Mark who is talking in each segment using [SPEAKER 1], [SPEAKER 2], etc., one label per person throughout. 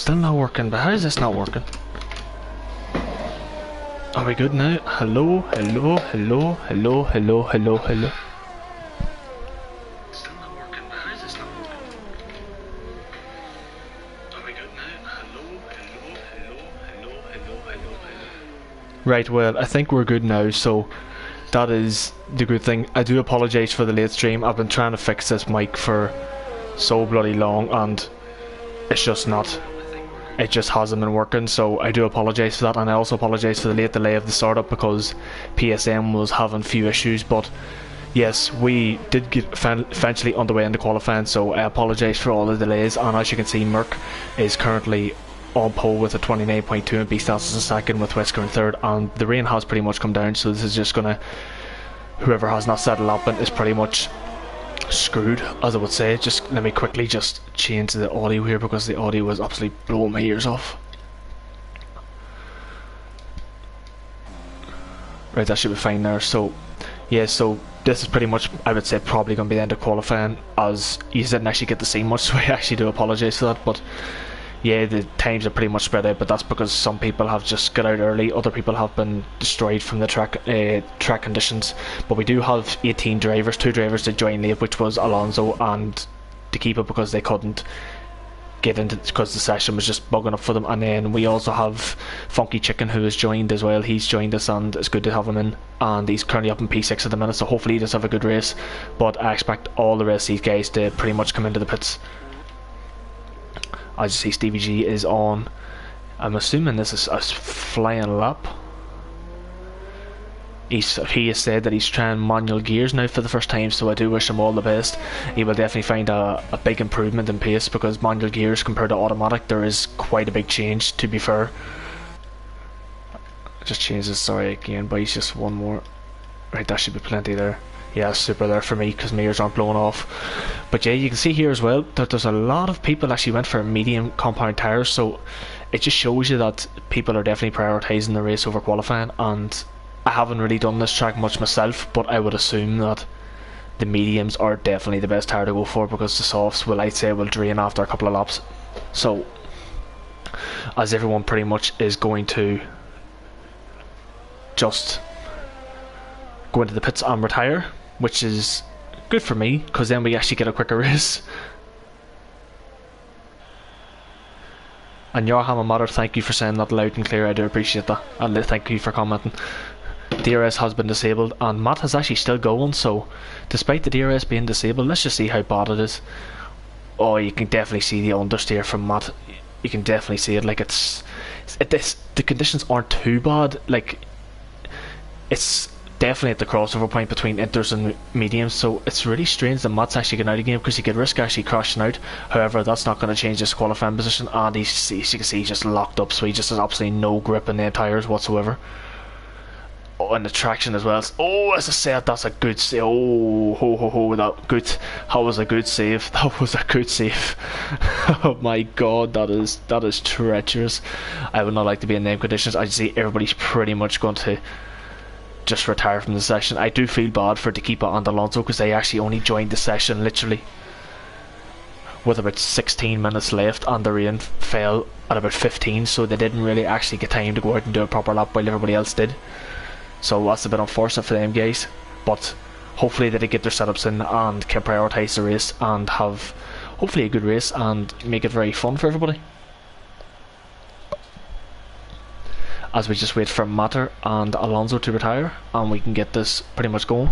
[SPEAKER 1] still not working, but how is this not working? Are we good now? Hello, hello, hello, hello, hello, hello, hello. Still not working, but how is this not working? Are we good now? Hello, hello, hello, hello, hello, hello, hello. Right, well, I think we're good now, so that is the good thing. I do apologise for the late stream. I've been trying to fix this mic for so bloody long, and it's just not. It just hasn't been working, so I do apologise for that, and I also apologise for the late delay of the startup because PSM was having a few issues. But yes, we did get eventually on the way into qualifying, so I apologise for all the delays. And as you can see, Merck is currently on pole with a 29.2 and Beastars is in second with Whisker in third, and the rain has pretty much come down, so this is just gonna, whoever has not settled up is pretty much screwed, as I would say. Just let me quickly just change the audio here because the audio was absolutely blowing my ears off. Right, that should be fine there. So yeah, so this is pretty much, I would say, probably going to be the end of qualifying, as you didn't actually get to see much, so I actually do apologise for that. But yeah, the times are pretty much spread out, but that's because some people have just got out early, other people have been destroyed from the track conditions. But we do have 18 drivers, 2 drivers that joined late, which was Alonso and the keeper, because they couldn't get into, because the session was just bugging up for them. And then we also have Funky Chicken, who has joined as well. He's joined us, and it's good to have him in, and he's currently up in P6 at the minute, so hopefully he does have a good race. But I expect all the rest of these guys to pretty much come into the pits. As you see, Stevie G is on. I'm assuming this is a flying lap. He has said that he's trying manual gears now for the first time, so I do wish him all the best. He will definitely find a big improvement in pace, because manual gears compared to automatic, there is quite a big change, to be fair. Just change this, sorry again, but he's just one more. Right, that should be plenty there. Yeah, super there for me, because my ears aren't blowing off. But yeah, you can see here as well that there's a lot of people actually went for medium compound tyres, so it just shows you that people are definitely prioritising the race over qualifying. And I haven't really done this track much myself, but I would assume that the mediums are definitely the best tyre to go for, because the softs will, I'd say, will drain after a couple of laps. So as everyone pretty much is going to just go into the pits and retire, which is good for me, because then we actually get a quicker race. And Yarham Matter, thank you for saying that loud and clear. I do appreciate that, and thank you for commenting. DRS has been disabled, and Matt has actually still going, so despite the DRS being disabled, let's just see how bad it is. Oh, you can definitely see the understeer from Matt. You can definitely see it. Like, the conditions aren't too bad. Like, it's definitely at the crossover point between inters and mediums, so it's really strange that Matt's actually getting out of the game, because he could risk actually crashing out. However, that's not going to change his qualifying position, and as you can see, he's just locked up, so he just has absolutely no grip in the tyres whatsoever. Oh, and the traction as well. Oh, as I said, that's a good save. Oh, that was a good save. That was a good save. Oh my god, that is treacherous. I would not like to be in them conditions. I see everybody's pretty much going to just retire from the session. I do feel bad for Tequipa and Alonso, because they actually only joined the session literally with about 16 minutes left, and the rain fell at about 15, so they didn't really actually get time to go out and do a proper lap while everybody else did. So that's a bit unfortunate for them guys, but hopefully they get their setups in and can prioritise the race and have hopefully a good race and make it very fun for everybody. As we just wait for Matter and Alonso to retire, and we can get this pretty much going.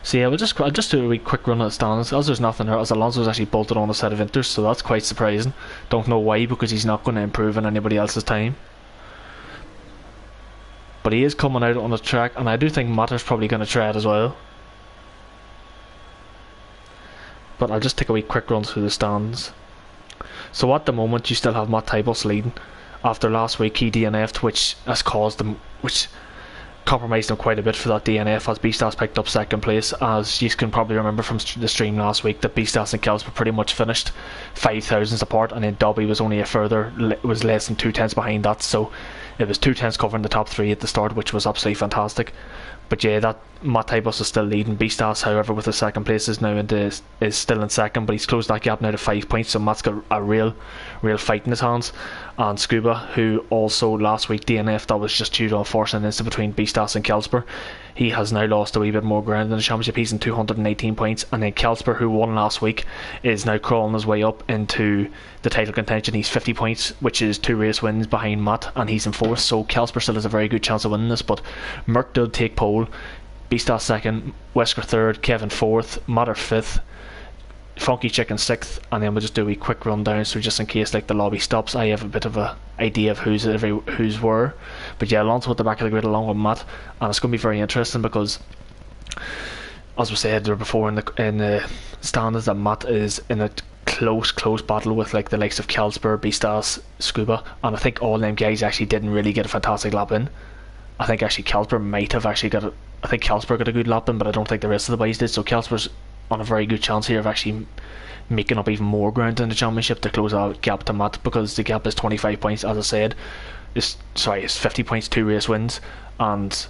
[SPEAKER 1] So yeah, I'll just do a wee quick run of the stands, as there's nothing there, as Alonso's actually bolted on a set of inters, so that's quite surprising. Don't know why, because he's not going to improve in anybody else's time. But he is coming out on the track, and I do think Matter's probably going to try it as well. But I'll just take a wee quick run through the stands. So at the moment, you still have Matt Tybus leading. After last week, he DNF'd, which has caused them, which compromised him quite a bit for that DNF, as Beastars picked up second place. As you can probably remember from the stream last week, that Beastars and Kels were pretty much finished 5 thousandths apart, and then Dobby was only was less than 2 tenths behind that, so It was 2 tenths covering the top 3 at the start, which was absolutely fantastic. But yeah, that Matt Tybus is still leading. Beastas, however, with the second place is still in second, but he's closed that gap now to 5 points. So Matt's got a real fight in his hands. And Scuba, who also last week DNF, that was due to unfortunate incident between Beastas and Kelsper. He has now lost a wee bit more ground in the championship. He's in 218 points, and then Kelsper, who won last week, is now crawling his way up into the title contention. He's 50 points, which is 2 race wins behind Matt, and he's in 4th. So Kelsper still has a very good chance of winning this, but Merck did take pole. Beastas 2nd, Wesker 3rd, Kevin 4th, Matter 5th, Funky Chicken 6th, and then we'll just do a wee quick rundown, so just in case like the lobby stops, I have a bit of a idea of who's where. But yeah, Alonso at the back of the grid along with Matt, and it's going to be very interesting because, as we said there before in the standings, that Matt is in a close battle with like the likes of Kelsper, Beastas, Scuba, and I think all them guys actually didn't really get a fantastic lap in. I think actually Kelsper might have actually got I think Kelsper got a good lap in, but I don't think the rest of the boys did. So Kelsper's on a very good chance here of actually making up even more ground in the championship to close out gap to Matt, because the gap is 25 points, as I said. It's 50 points, 2 race wins, and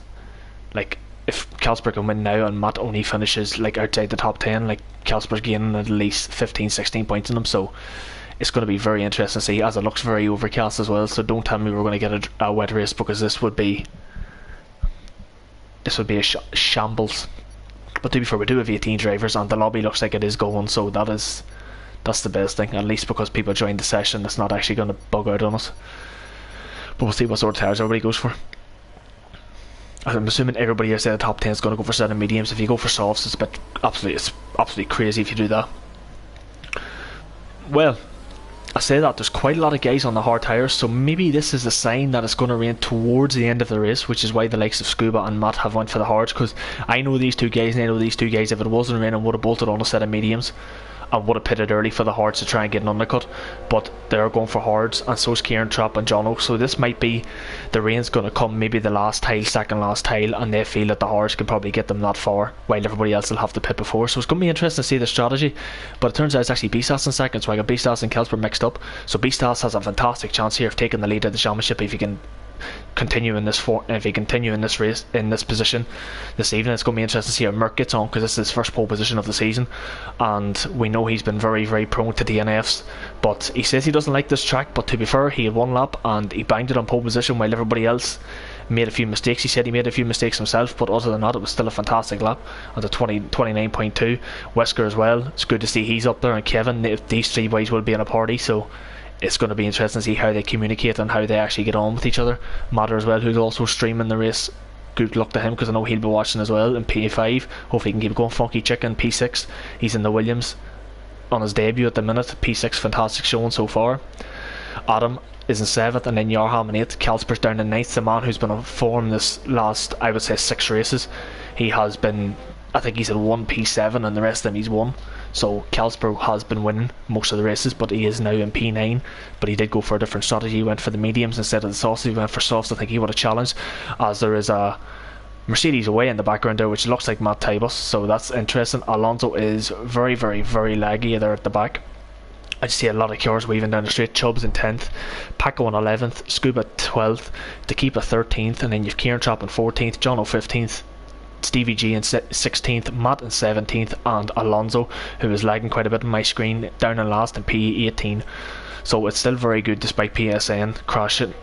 [SPEAKER 1] like if Kelsper can win now and Matt only finishes like outside the top 10, like Kelsper's gaining at least 15-16 points in them. So it's going to be very interesting to see, as it looks very overcast as well. So don't tell me we're going to get a wet race, because this would be a shambles. But to be fair, we do have 18 drivers, and the lobby looks like it is going, so that's the best thing, at least because people joined the session. It's not actually going to bug out on us. But we'll see what sort of tires everybody goes for. I'm assuming everybody outside the top 10 is going to go for 7 mediums. If you go for softs, it's absolutely crazy if you do that. Well, I say that there's quite a lot of guys on the hard tyres, so maybe this is a sign that it's going to rain towards the end of the race, which is why the likes of Scuba and Matt have went for the hards, because I know these two guys, and I know these two guys, if it wasn't raining, would have bolted on a set of mediums and would have pitted early for the hards to try and get an undercut, but they're going for hards, and so is Kieran Trapp and John Oak. So this might be the rain's going to come maybe the last tile, second last tile, and they feel that the hards can probably get them that far while everybody else will have to pit before. So it's going to be interesting to see the strategy, but it turns out it's actually Beastas in second, so I got Beastas and Kelsper mixed up. So Beastas has a fantastic chance here of taking the lead of the championship if he can continue in this race, in this position this evening. It's going to be interesting to see how Merck gets on, because this is his first pole position of the season, and we know he's been very prone to DNFs, but he says he doesn't like this track. But to be fair, he had one lap and he banged it on pole position while everybody else made a few mistakes. He said he made a few mistakes himself, but other than that, it was still a fantastic lap at the 29.2. Wesker as well, it's good to see he's up there, and Kevin. These three boys will be in a party, so it's going to be interesting to see how they communicate and how they actually get on with each other. Matter as well, who's also streaming the race, good luck to him, because I know he'll be watching as well in P5. Hopefully he can keep going. Funky Chicken P6, he's in the Williams on his debut at the minute. P6, fantastic showing so far. Adam is in 7th, and then Yarham in 8th. Kelsper's down in 9th, the man who's been on form this last, I would say, 6 races. He has been, I think he's in 1 P7 and the rest of them he's won. So Kelsper has been winning most of the races, but he is now in P9. But he did go for a different strategy. He went for the mediums instead of the softs. He went for softs. I think he would have challenged, as there is a Mercedes away in the background there, which looks like Matt Tybus, so that's interesting. Alonso is very laggy there at the back. I just see a lot of cars weaving down the straight. Chubbs in 10th, Paco in 11th, Scuba 12th, Tequipa 13th, and then you've Kieran Trapp in 14th, John O 15th, Stevie G in 16th, Matt in 17th, and Alonso, who is lagging quite a bit on my screen, down in last in P18. So it's still very good despite PSN crashing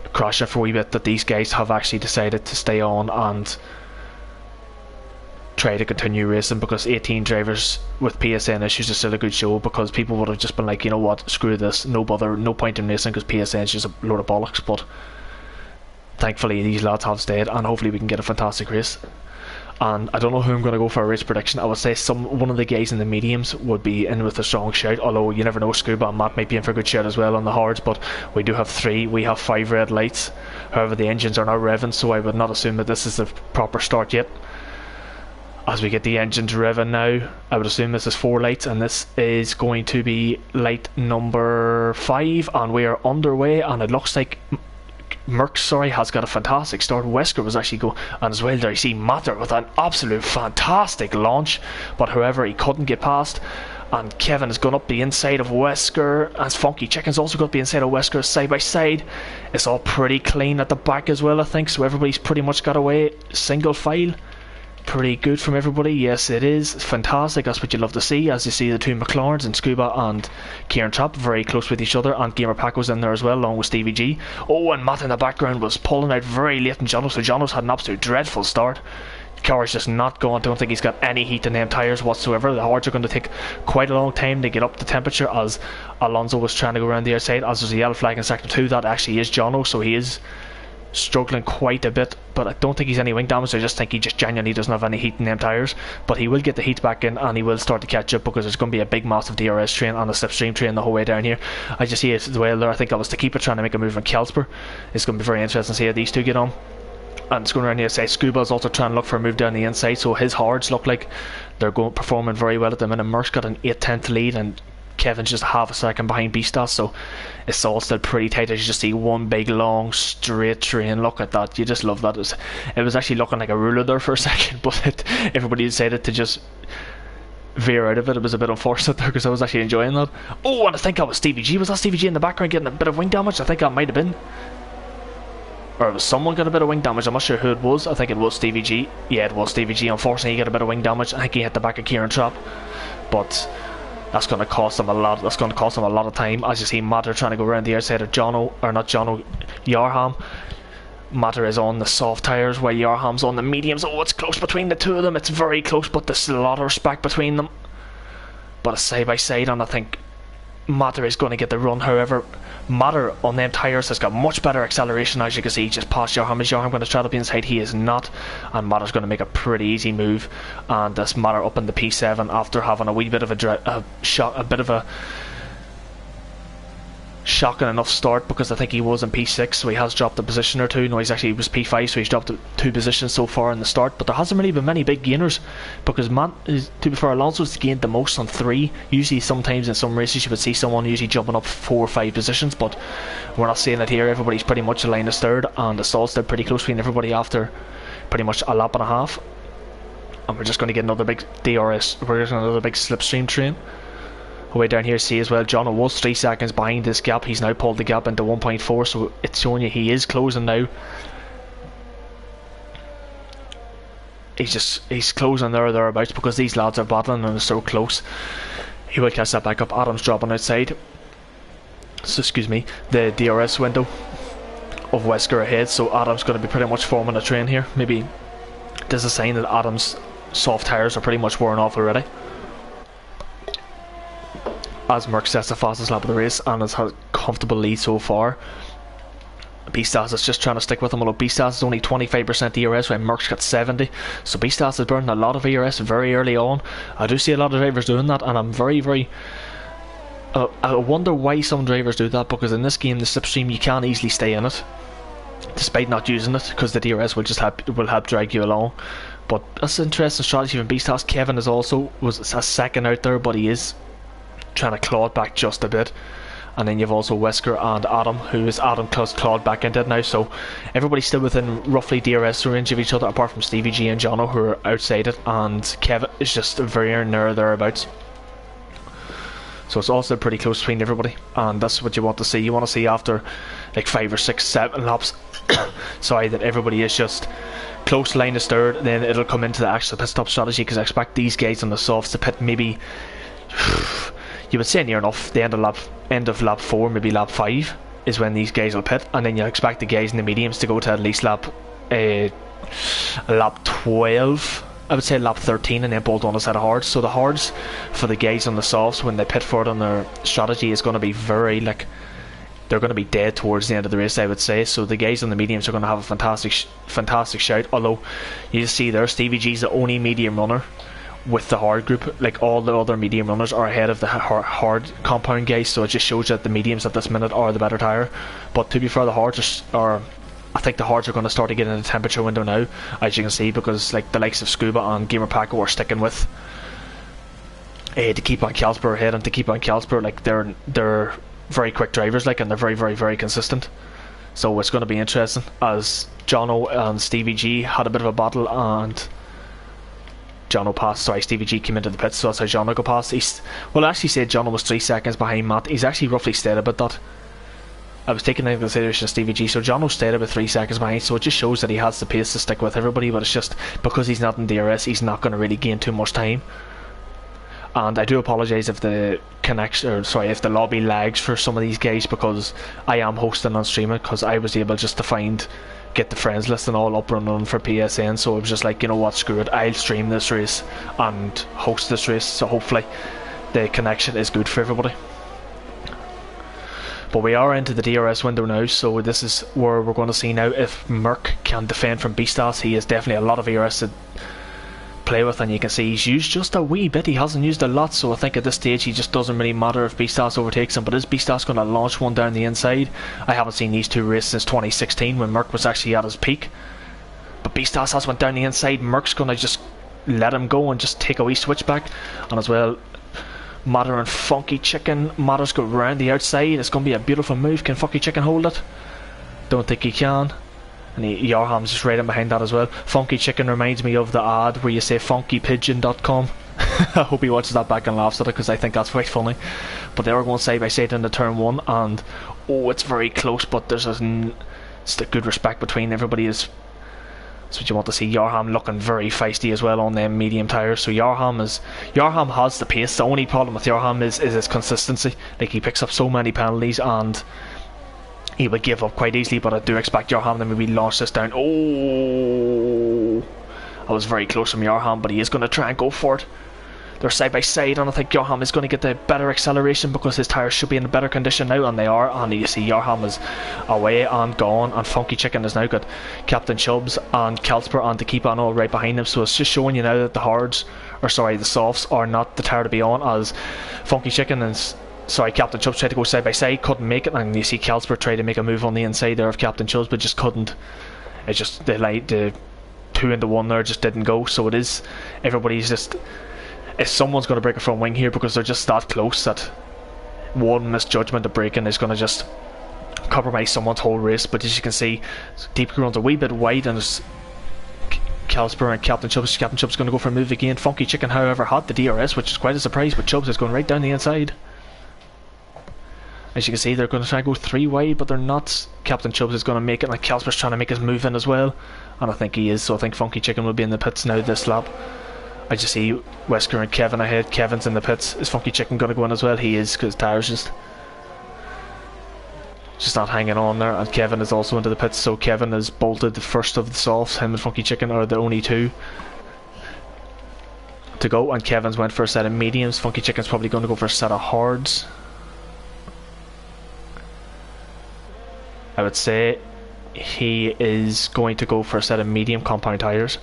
[SPEAKER 1] for a wee bit, that these guys have actually decided to stay on and try to continue racing, because 18 drivers with PSN issues is still a good show, because people would have just been like, you know what, screw this, no bother, no point in racing, because PSN is just a load of bollocks. But thankfully these lads have stayed, and hopefully we can get a fantastic race. And I don't know who I'm going to go for a race prediction. I would say one of the guys in the mediums would be in with a strong shout, although you never know, Scuba and Matt might be in for a good shout as well on the hards. But we do have 3, we have 5 red lights. However, the engines are now revving, so I would not assume that this is the proper start yet. As we get the engines revving now, I would assume this is 4 lights, and this is going to be light number 5, and we are underway. And it looks like Merck, has got a fantastic start. Wesker was actually going, and as well there you see Matter with an absolute fantastic launch, but however he couldn't get past, And Kevin has gone up the inside of Wesker, as Funky Chicken's also got the inside of Wesker side by side. It's all pretty clean at the back as well, I think, so everybody's pretty much got away single file. Pretty good from everybody. Yes, it is fantastic. That's what you love to see, as you see the two McLarens and Scuba and Kieran Trapp very close with each other, and Gamer Pack was in there as well along with Stevie G. Oh, and Matt in the background was pulling out very late in Jono, so Jono's had an absolute dreadful start. Car's just not going. I don't think he's got any heat in them tyres whatsoever. The hards are going to take quite a long time to get up to temperature, as Alonso was trying to go around the outside, as there's a yellow flag in sector 2. That actually is Jono, so he is struggling quite a bit, but I don't think he's any wing damage. I just think he just genuinely doesn't have any heat in them tyres, but he will get the heat back in and he will start to catch up, because there's going to be a big massive DRS train and a slipstream train the whole way down here. I just see it as well there. I think that was to keep it trying to make a move in Kelsper. It's going to be very interesting to see how these two get on. And it's going around the outside. Scuba's also trying to look for a move down the inside, so his hards look like they're performing very well at the minute. Merck's got an 8/10 lead and Kevin's just half a second behind Beastas, so it's all still pretty tight. As you just see one big long straight train. Look at that, you just love that. It was actually looking like a ruler there for a second, but everybody decided to just veer out of it. It was a bit unfortunate there, because I was actually enjoying that. Oh, and I think that was Stevie G. Was that Stevie G in the background getting a bit of wing damage? I think that might have been, or it was someone got a bit of wing damage. I'm not sure who it was. I think it was Stevie G. Yeah, it was Stevie G. Unfortunately, he got a bit of wing damage. I think he hit the back of Kieran Trapp, but that's going to cost him a lot. That's going to cost him a lot of time. As you see, Matter trying to go around the outside of Jono, or not Jono, Yarham. Matter is on the soft tyres while Yarham's on the mediums. Oh, it's close between the two of them. It's very close, but there's a lot of respect between them. But it's side by side, and I think Matter is going to get the run. However, Matter on them tyres has got much better acceleration, as you can see, just past Yarham. Is Yarham going to try to be inside? He is not, and Matter's going to make a pretty easy move, and this Matter up in the P7 after having a wee bit of a shocking enough start, because I think he was in P6, so he has dropped a position or two. No, he was P5, so he's dropped 2 positions so far in the start, but there hasn't really been many big gainers, because to be fair, Alonso's gained the most on 3. Usually sometimes in some races you would see someone usually jumping up 4 or 5 positions, but we're not seeing it here. Everybody's pretty much aligned as third, and the stall's still pretty close between everybody after pretty much a lap and a half. And we're just going to get another big DRS, we're just another big slipstream train. Way down here, see as well, John was 3 seconds behind this gap. He's now pulled the gap into 1.4, so it's showing you he is closing now. He's closing there or thereabouts, because these lads are battling and they're so close. He will catch that back up. Adam's dropping outside, so excuse me, the DRS window of Wesker ahead, so Adam's going to be pretty much forming a train here. Maybe this is a sign that Adam's soft tyres are pretty much worn off already, as Merck sets the fastest lap of the race and has had a comfortable lead so far. Beastas is just trying to stick with him, although Beastas is only 25% ERS when Merck's got 70, so Beastas is burning a lot of ERS very early on. I do see a lot of drivers doing that, and I'm very I wonder why some drivers do that, because in this game, the slipstream, you can easily stay in it despite not using it, because the DRS will just help drag you along. But that's an interesting strategy from Beastas. Kevin was a second out there, but he is trying to claw it back just a bit. And then you've also Wesker and Adam, Adam clawed back into it now, so everybody's still within roughly DRS range of each other, apart from Stevie G and Jono, who are outside it, and Kevin is just very near thereabouts. So it's also pretty close between everybody, and that's what you want to see. You want to see after like 5 or 6, 7 laps sorry, that everybody is just close line of third. Then it'll come into the actual pit stop strategy, because I expect these guys on the softs to pit maybe you would say near enough the end of lap 4, maybe lap 5 is when these guys will pit, and then you expect the guys in the mediums to go to at least lap 12, I would say lap 13, and then bolt on a set of hards. So the hards for the guys on the softs, when they pit for it on their strategy, is going to be very, like, they're going to be dead towards the end of the race, I would say. So the guys on the mediums are going to have a fantastic shout, although you see there, Stevie G's the only medium runner with the hard group. Like, all the other medium runners are ahead of the hard compound guys, so it just shows that the mediums at this minute are the better tyre. But to be fair, the hards I think the hards are going to start to get in the temperature window now, as you can see, because like the likes of Scuba and Gamer Paco are sticking with to keep on Kelsper ahead, and to keep on Kelsper, like they're very quick drivers, like, and they're very consistent. So it's going to be interesting, as Jono and Stevie G had a bit of a battle, and Jono passed. Sorry, Stevie G came into the pits, so that's how Jono got past. Well, I actually said Jono was 3 seconds behind Matt. He's actually roughly stayed about that. I was taking into consideration Stevie G, so Jono stayed about 3 seconds behind, so it just shows that he has the pace to stick with everybody, but it's just because he's not in DRS, he's not going to really gain too much time. And I do apologise if the connection, or sorry, if the lobby lags for some of these guys, because I am hosting and streaming, because I was able just to get the friends list and all up and running for PSN, so it was just like, you know what, screw it, I'll stream this race and host this race, so hopefully the connection is good for everybody. But we are into the DRS window now, so this is where we're going to see now if Merc can defend from Beastas. He has definitely a lot of ERS to play with, and you can see he's used just a wee bit. He hasn't used a lot, so I think at this stage he just doesn't really matter if Beastas overtakes him. But is Beastas going to launch one down the inside? I haven't seen these two races since 2016 when Merc was actually at his peak. But Beastas has went down the inside. Merc's going to just let him go and just take a wee switchback. And as well, Matter and Funky Chicken. Matter's go round the outside. It's going to be a beautiful move. Can Funky Chicken hold it? Don't think he can. And Yarham's just right in behind that as well. Funky Chicken reminds me of the ad where you say funkypigeon.com. I hope he watches that back and laughs at it, because I think that's quite funny. But they were going side by side into turn 1, and oh, it's very close, but there's just a good respect between everybody. That's what you want to see. Yarham looking very feisty as well on them medium tyres. So Yarham has the pace. The only problem with Yarham is his consistency. Like, he picks up so many penalties and he would give up quite easily, but I do expect Yarham to maybe launch this down. Oh, I was very close from Yarham, but he is going to try and go for it. They're side by side, and I think Yarham is going to get the better acceleration because his tyres should be in a better condition now, and they are. And you see Yarham is away and gone, and Funky Chicken has now got Captain Chubbs and Kelsper and to keep on all right behind him. So it's just showing you now that the softs are not the tyre to be on, as Funky Chicken and Captain Chubbs tried to go side by side, couldn't make it, and you see Kelsper try to make a move on the inside there of Captain Chubbs, but just couldn't. It's just the 2 into 1 there just didn't go. So it is, everybody's just, if someone's going to break a front wing here, because they're just that close that one misjudgment of braking is going to just compromise someone's whole race. But as you can see, Deep runs a wee bit wide, and there's Kelsper and Captain Chubbs. Captain Chubbs is going to go for a move again. Funky Chicken, however, had the DRS, which is quite a surprise, but Chubbs is going right down the inside. As you can see, they're going to try and go 3 wide, but they're not. Captain Chubbs is going to make it, and Kelsper's trying to make his move in as well, and I think he is. So I think Funky Chicken will be in the pits now this lap. I just see Wesker and Kevin ahead. Kevin's in the pits. Is Funky Chicken going to go in as well? He is, because tyres just not hanging on there. And Kevin is also into the pits, so Kevin has bolted the first of the softs. Him and Funky Chicken are the only 2 to go, and Kevin's went for a set of mediums. Funky Chicken's probably going to go for a set of hards. I would say he is going to go for a set of medium compound tyres.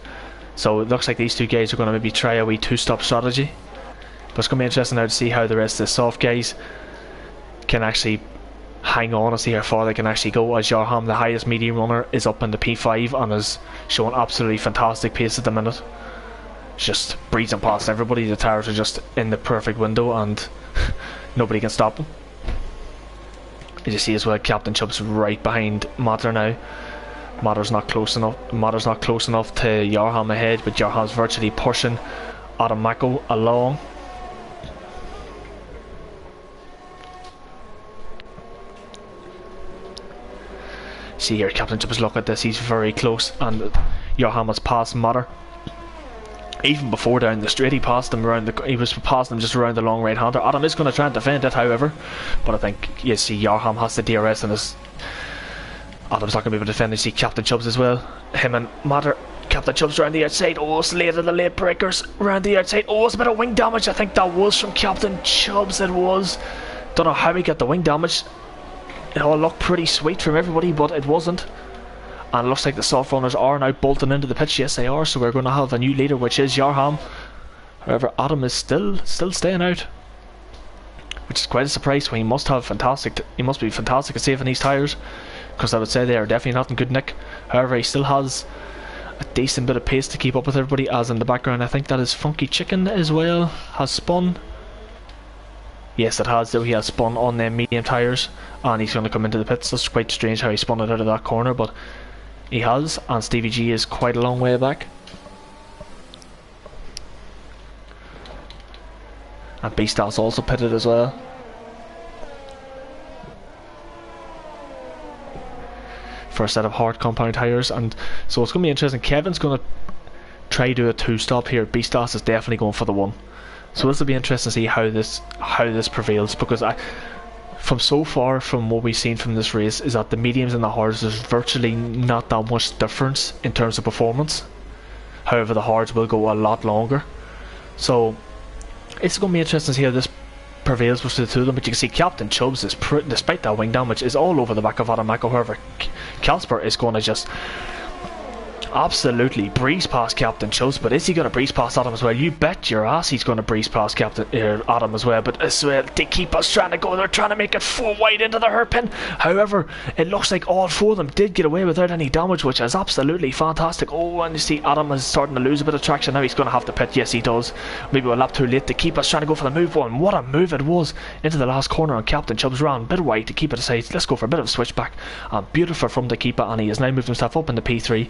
[SPEAKER 1] So it looks like these 2 guys are going to maybe try a wee 2-stop strategy. But it's going to be interesting now to see how the rest of the soft guys can actually hang on and see how far they can actually go, as Yarham, the highest medium runner, is up in the P5 and is showing absolutely fantastic pace at the minute. Just breezing past everybody. The tyres are just in the perfect window and nobody can stop them. As you see as well, Captain Chubbs right behind Matter now. Matter's not close enough to Yarham ahead, but Yarham's virtually pushing Adam Mako along. See here, Captain Chubbs, look at this, he's very close, and Yarham has passed Matter. Even before down the straight, he was passing him just around the long right hander. Adam is going to try and defend it, however, but I think you see Yarham has the DRS, and Adam's not going to be able to defend. You see Captain Chubbs as well. Him and Matter. Captain Chubbs around the outside. Oh, it's late of the late breakers around the outside. Oh, it's a bit of wing damage. I think that was from Captain Chubbs. It was. Don't know how he got the wing damage. It all looked pretty sweet from everybody, but it wasn't. And it looks like the soft runners are now bolting into the pitch. Yes, they are. So we're going to have a new leader, which is Yarham. However, Adam is still staying out, which is quite a surprise. Well, he must be fantastic at saving these tyres, because I would say they are definitely not in good nick. However, he still has a decent bit of pace to keep up with everybody, as in the background I think that is Funky Chicken as well has spun. Yes, it has, though. He has spun on them medium tyres, and he's going to come into the pits. That's quite strange how he spun it out of that corner, but he has, and Stevie G is quite a long way back. And Beastars also pitted as well. For a set of hard compound tyres, and so it's going to be interesting. Kevin's going to try to do a 2-stop here. Beastars is definitely going for the 1. So this will be interesting to see how this prevails, because from what we've seen from this race is that the mediums and the hards, there's virtually not that much difference in terms of performance. However, the hards will go a lot longer. So it's going to be interesting to see how this prevails between the two of them. But you can see Captain Chubbs is, despite that wing damage, is all over the back of Adam Mako. However, Casper is going to just absolutely breeze past Captain Chubbs. But is he going to breeze past Adam as well? You bet your ass he's going to breeze past Adam as well. But as well, they keep us trying to go. They're trying to make it 4 wide into the hairpin. However, it looks like all 4 of them did get away without any damage, which is absolutely fantastic. Oh, and you see Adam is starting to lose a bit of traction now. He's going to have to pit. Yes, he does. Maybe a lap too late to keep us trying to go for the move one. What a move it was into the last corner, and Captain Chubbs ran a bit wide to keep it aside. Let's go for a bit of a switchback. Beautiful from the keeper, and he has now moved himself up into P3.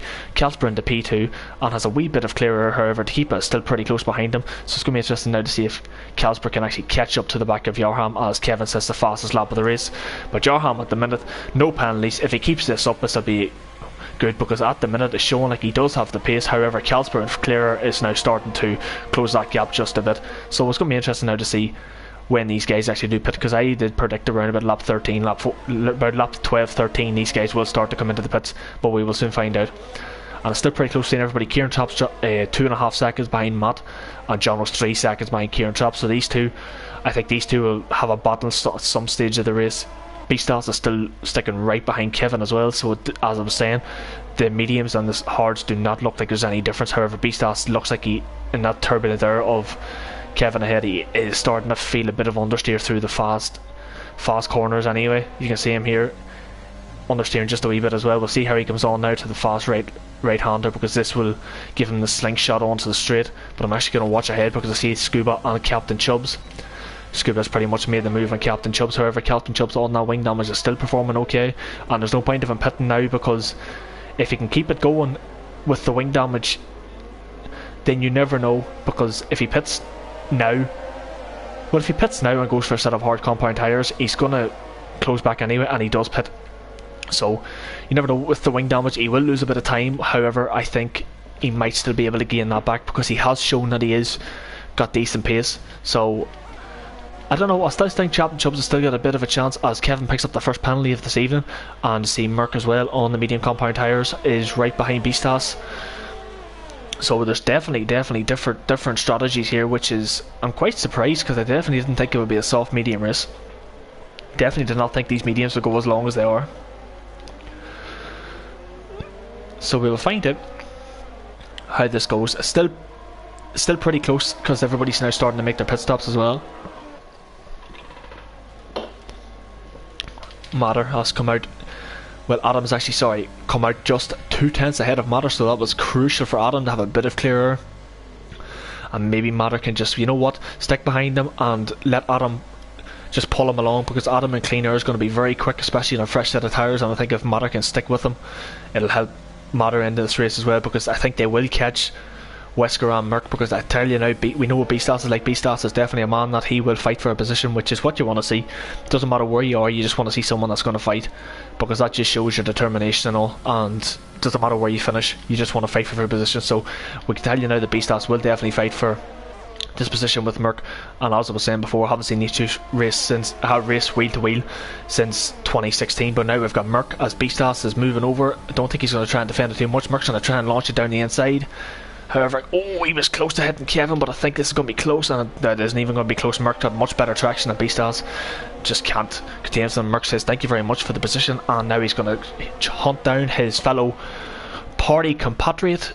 [SPEAKER 1] Casper into P2, and has a wee bit of clearer. However, the keeper is still pretty close behind him, so it's going to be interesting now to see if Casper can actually catch up to the back of Jarham, as Kevin says the fastest lap of the race. But Jarham at the minute, no penalties. If he keeps this up, this will be good, because at the minute it's showing like he does have the pace. However, Casper and Clearer is now starting to close that gap just a bit, so it's going to be interesting now to see when these guys actually do pit, because I did predict around about lap 13, about lap 12, 13 these guys will start to come into the pits, but we will soon find out. And it's still pretty close to everybody. Kieran Trapp's 2.5 seconds behind Matt, and John was 3 seconds behind Kieran Trapp. So these two, I think these two will have a battle at some stage of the race. Beastars is still sticking right behind Kevin as well. So as I was saying, the mediums and the hards do not look like there's any difference. However, Beastars looks like he, in that turbulence there of Kevin ahead, he is starting to feel a bit of understeer through the fast corners anyway. You can see him here understeering just a wee bit as well. We'll see how he comes on now to the fast right-hander, because this will give him the slingshot onto the straight. But I'm actually going to watch ahead, because I see Scuba and Captain Chubbs. Scuba's pretty much made the move on Captain Chubbs. However, Captain Chubbs on that wing damage is still performing okay, and there's no point of him pitting now, because if he can keep it going with the wing damage, then you never know. Because if he pits now, and goes for a set of hard compound tyres, he's going to close back anyway, and he does pit. So you never know. With the wing damage, he will lose a bit of time. However, I think he might still be able to gain that back, because he has shown that he is got decent pace. So I don't know, I still think Captain Chubbs has still got a bit of a chance, as Kevin picks up the first penalty of this evening, and see Merck as well on the medium compound tyres is right behind Beastas. So there's definitely different strategies here, which is, I'm quite surprised, because I definitely didn't think it would be a soft medium race. Definitely did not think these mediums would go as long as they are. So we will find out how this goes. Still pretty close, because everybody's now starting to make their pit stops as well. Matter has come out, well, Adam's actually, come out just 2 tenths ahead of Matter, so that was crucial for Adam to have a bit of clearer. And maybe Matter can just, you know what, stick behind him and let Adam just pull him along, because Adam in clean air is going to be very quick, especially in a fresh set of tyres. And I think if Matter can stick with him, it'll help Matter into this race as well, because I think they will catch Wesker and Merck, because I tell you now, we know what Beastas is like. Beastas is definitely a man that he will fight for a position, which is what you want to see. It doesn't matter where you are, you just want to see someone that's going to fight, because that just shows your determination and all, and it doesn't matter where you finish, you just want to fight for a position. So we can tell you now that Beastas will definitely fight for this position with Merck. And as I was saying before, I haven't seen these two race wheel to wheel since 2016, but now we've got Merck as Beastas is moving over. I don't think he's going to try and defend it too much. Merck's going to try and launch it down the inside. However, he was close to hitting Kevin, but I think this is going to be close, and that isn't even going to be close. Merck had much better traction than Beastas, just can't contain him. Merck says thank you very much for the position, and now he's going to hunt down his fellow party compatriot,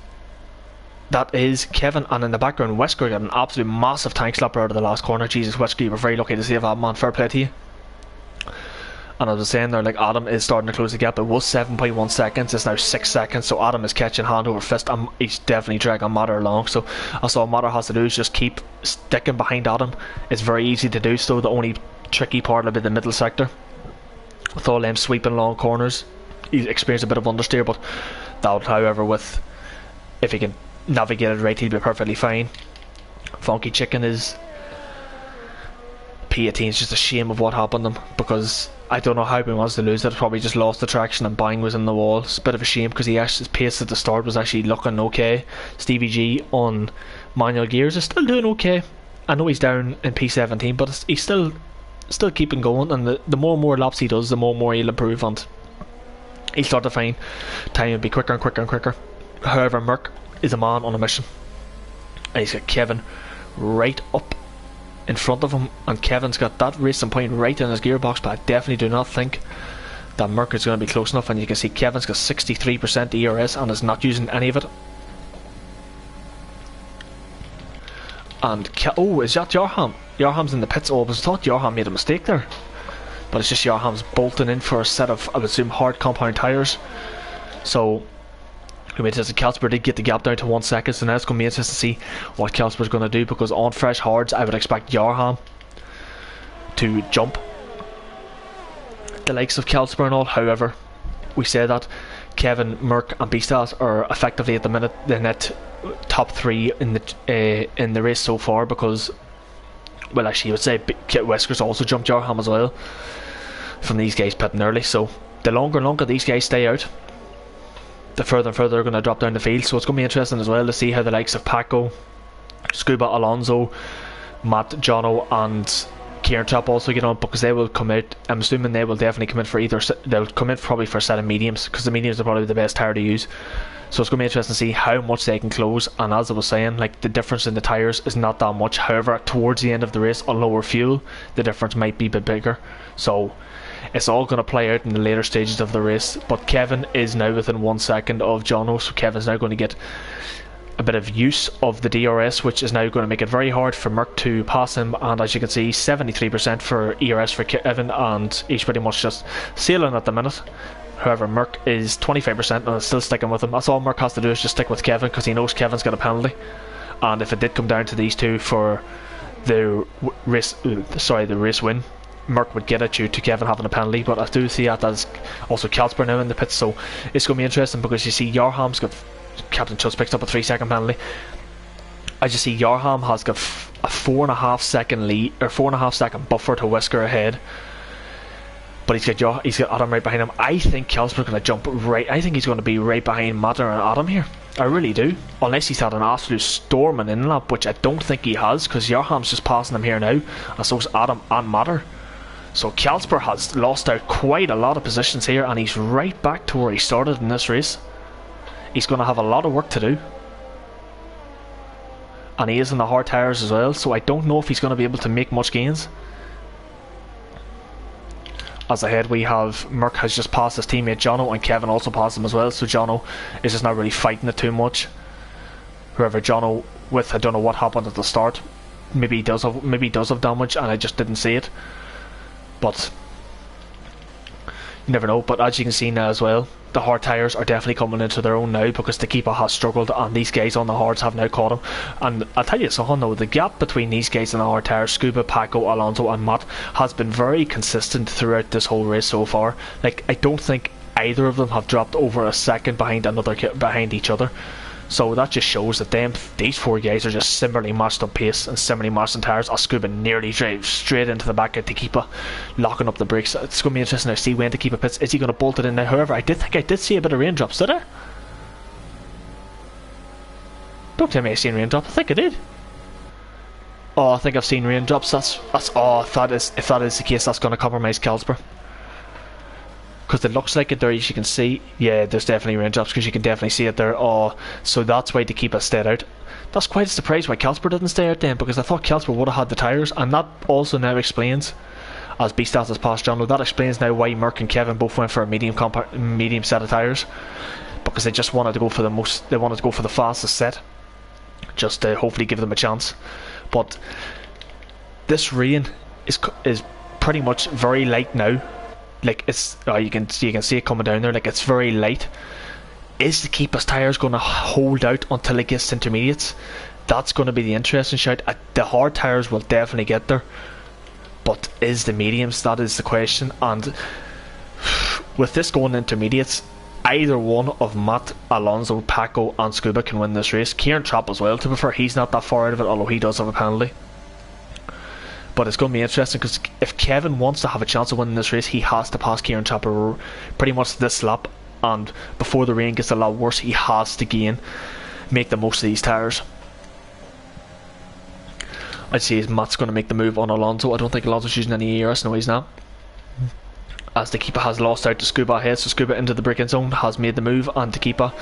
[SPEAKER 1] that is Kevin. And in the background, Wesker got an absolute massive tank slapper out of the last corner. Jesus, Wesker, you were very lucky to save that, man. Fair play to you. And as I was saying there, like, Adam is starting to close the gap. It was 7.1 seconds, it's now 6 seconds, so Adam is catching hand over fist, and he's definitely dragging Matter along. So that's all Matter has to do, is just keep sticking behind Adam. It's very easy to do so. The only tricky part will be the middle sector, with all them sweeping long corners. He's experienced a bit of understeer, but that, however, with, if he can navigate it right, he'll be perfectly fine. Funky Chicken is P18 is just a shame of what happened to them, because I don't know how he wants to lose it. Probably just lost the traction and bang was in the wall. It's a bit of a shame because his pace at the start was actually looking okay. Stevie G on manual gears is still doing okay. I know he's down in P17, but he's still keeping going, and the more and more laps he does, the more and more he'll improve, and he'll start to find time will be quicker and quicker and quicker. However, Merck is a man on a mission, and he's got Kevin right up in front of him, and Kevin's got that racing point right in his gearbox, but I definitely do not think that Merck is going to be close enough. And you can see Kevin's got 63% ERS and is not using any of it. And oh, is that Yarham? Yarham's in the pits. Oh, I thought Yarham made a mistake there, but it's just Yarham's bolting in for a set of, I would assume, hard compound tyres. So Kelsper did get the gap down to 1 second, so now it's going to be interesting to see what Kelsper's going to do, because on fresh hards I would expect Yarham to jump the likes of Kelsper and all. However, we say that Kevin, Merck and Beastars are effectively at the minute the net top 3 in the race so far, because, well, actually you would say Kit Wesker's also jumped Yarham as well from these guys pitting early. So the longer and longer these guys stay out, the further and further they're going to drop down the field. So it's going to be interesting as well to see how the likes of Paco, Scuba, Alonso, Matt, Jono and Kieran Trapp also get on, because they will come out. I'm assuming they will definitely come in for they'll come in probably for a set of mediums, because the mediums are probably the best tyre to use. So it's going to be interesting to see how much they can close. And as I was saying, like, the difference in the tyres is not that much. However, towards the end of the race on lower fuel, the difference might be a bit bigger. So it's all going to play out in the later stages of the race. But Kevin is now within 1 second of Jono, so Kevin's now going to get a bit of use of the DRS, which is now going to make it very hard for Merck to pass him. And as you can see, 73% for ERS for Kevin, and he's pretty much just sailing at the minute. However, Merck is 25% and is still sticking with him. That's all Merck has to do, is just stick with Kevin, because he knows Kevin's got a penalty. And if it did come down to these two for the race win, Merck would get it due to Kevin having a penalty. But I do see that as also Kelsper now in the pits, so it's going to be interesting, because you see Yarham's got, Captain Chus picks up a 3 second penalty. As you see, Yarham has got a 4.5 second lead, or 4.5 second buffer to Whisker ahead. But he's got Adam right behind him. I think Kelsper's going to jump right. I think he's going to be right behind Matter and Adam here. I really do. Unless he's had an absolute storming in lap, which I don't think he has, because Yarham's just passing him here now, and so is Adam and Matter. So Kelsper has lost out quite a lot of positions here, and he's right back to where he started in this race. He's going to have a lot of work to do. And he is in the hard tyres as well, so I don't know if he's going to be able to make much gains. As ahead we have Merck has just passed his teammate Jono, and Kevin also passed him as well, so Jono is just not really fighting it too much. However, Jono, with, I don't know what happened at the start, maybe he does have damage and I just didn't see it, but you never know. But as you can see now as well, the hard tyres are definitely coming into their own now, because the keeper has struggled and these guys on the hards have now caught him. And I'll tell you something though, the gap between these guys and the hard tyres, Scuba, Paco, Alonso and Matt, has been very consistent throughout this whole race so far. Like, I don't think either of them have dropped over a second behind each other. So that just shows that these 4 guys are just similarly matched on pace and similarly matched on tyres. Scuba nearly drives straight into the back of Tekeepa, locking up the brakes. It's going to be interesting to see when Tekeepa pits. Is he going to bolt it in now? However, I did see a bit of raindrops, did I? Don't tell me I've seen raindrops. I think I did. Oh, I think I've seen raindrops. That's oh, if that is the case, that's going to compromise Kelsper. Because it looks like it there, as you can see. Yeah, there's definitely raindrops, because you can definitely see it there. Oh, so that's why Tekeepa stayed out. That's quite a surprise why Kelsper didn't stay out then, because I thought Kelsper would have had the tyres. And that also now explains, as Beastas has passed John, that explains now why Merck and Kevin both went for a medium set of tyres, because they just wanted to go for the fastest set, just to hopefully give them a chance. But this rain is pretty much very light now. Like, it's you can see it coming down there. Like, it's very light. Is Tekeepa's tyres going to hold out until it gets to intermediates? That's going to be the interesting shout. The hard tyres will definitely get there, but is the mediums? That is the question. And with this going to intermediates, either one of Matt, Alonso, Paco and Scuba can win this race. Kieran Trapp as well, to be fair. He's not that far out of it, although he does have a penalty. But it's going to be interesting because if Kevin wants to have a chance of winning this race, he has to pass Kieran Chopper pretty much this lap, and before the rain gets a lot worse, he has to make the most of these tyres. I'd say Matt's going to make the move on Alonso. I don't think Alonso's using any ERS. No, he's not. As the keeper has lost out to Scuba ahead, so Scuba into the braking zone has made the move, and the keeper,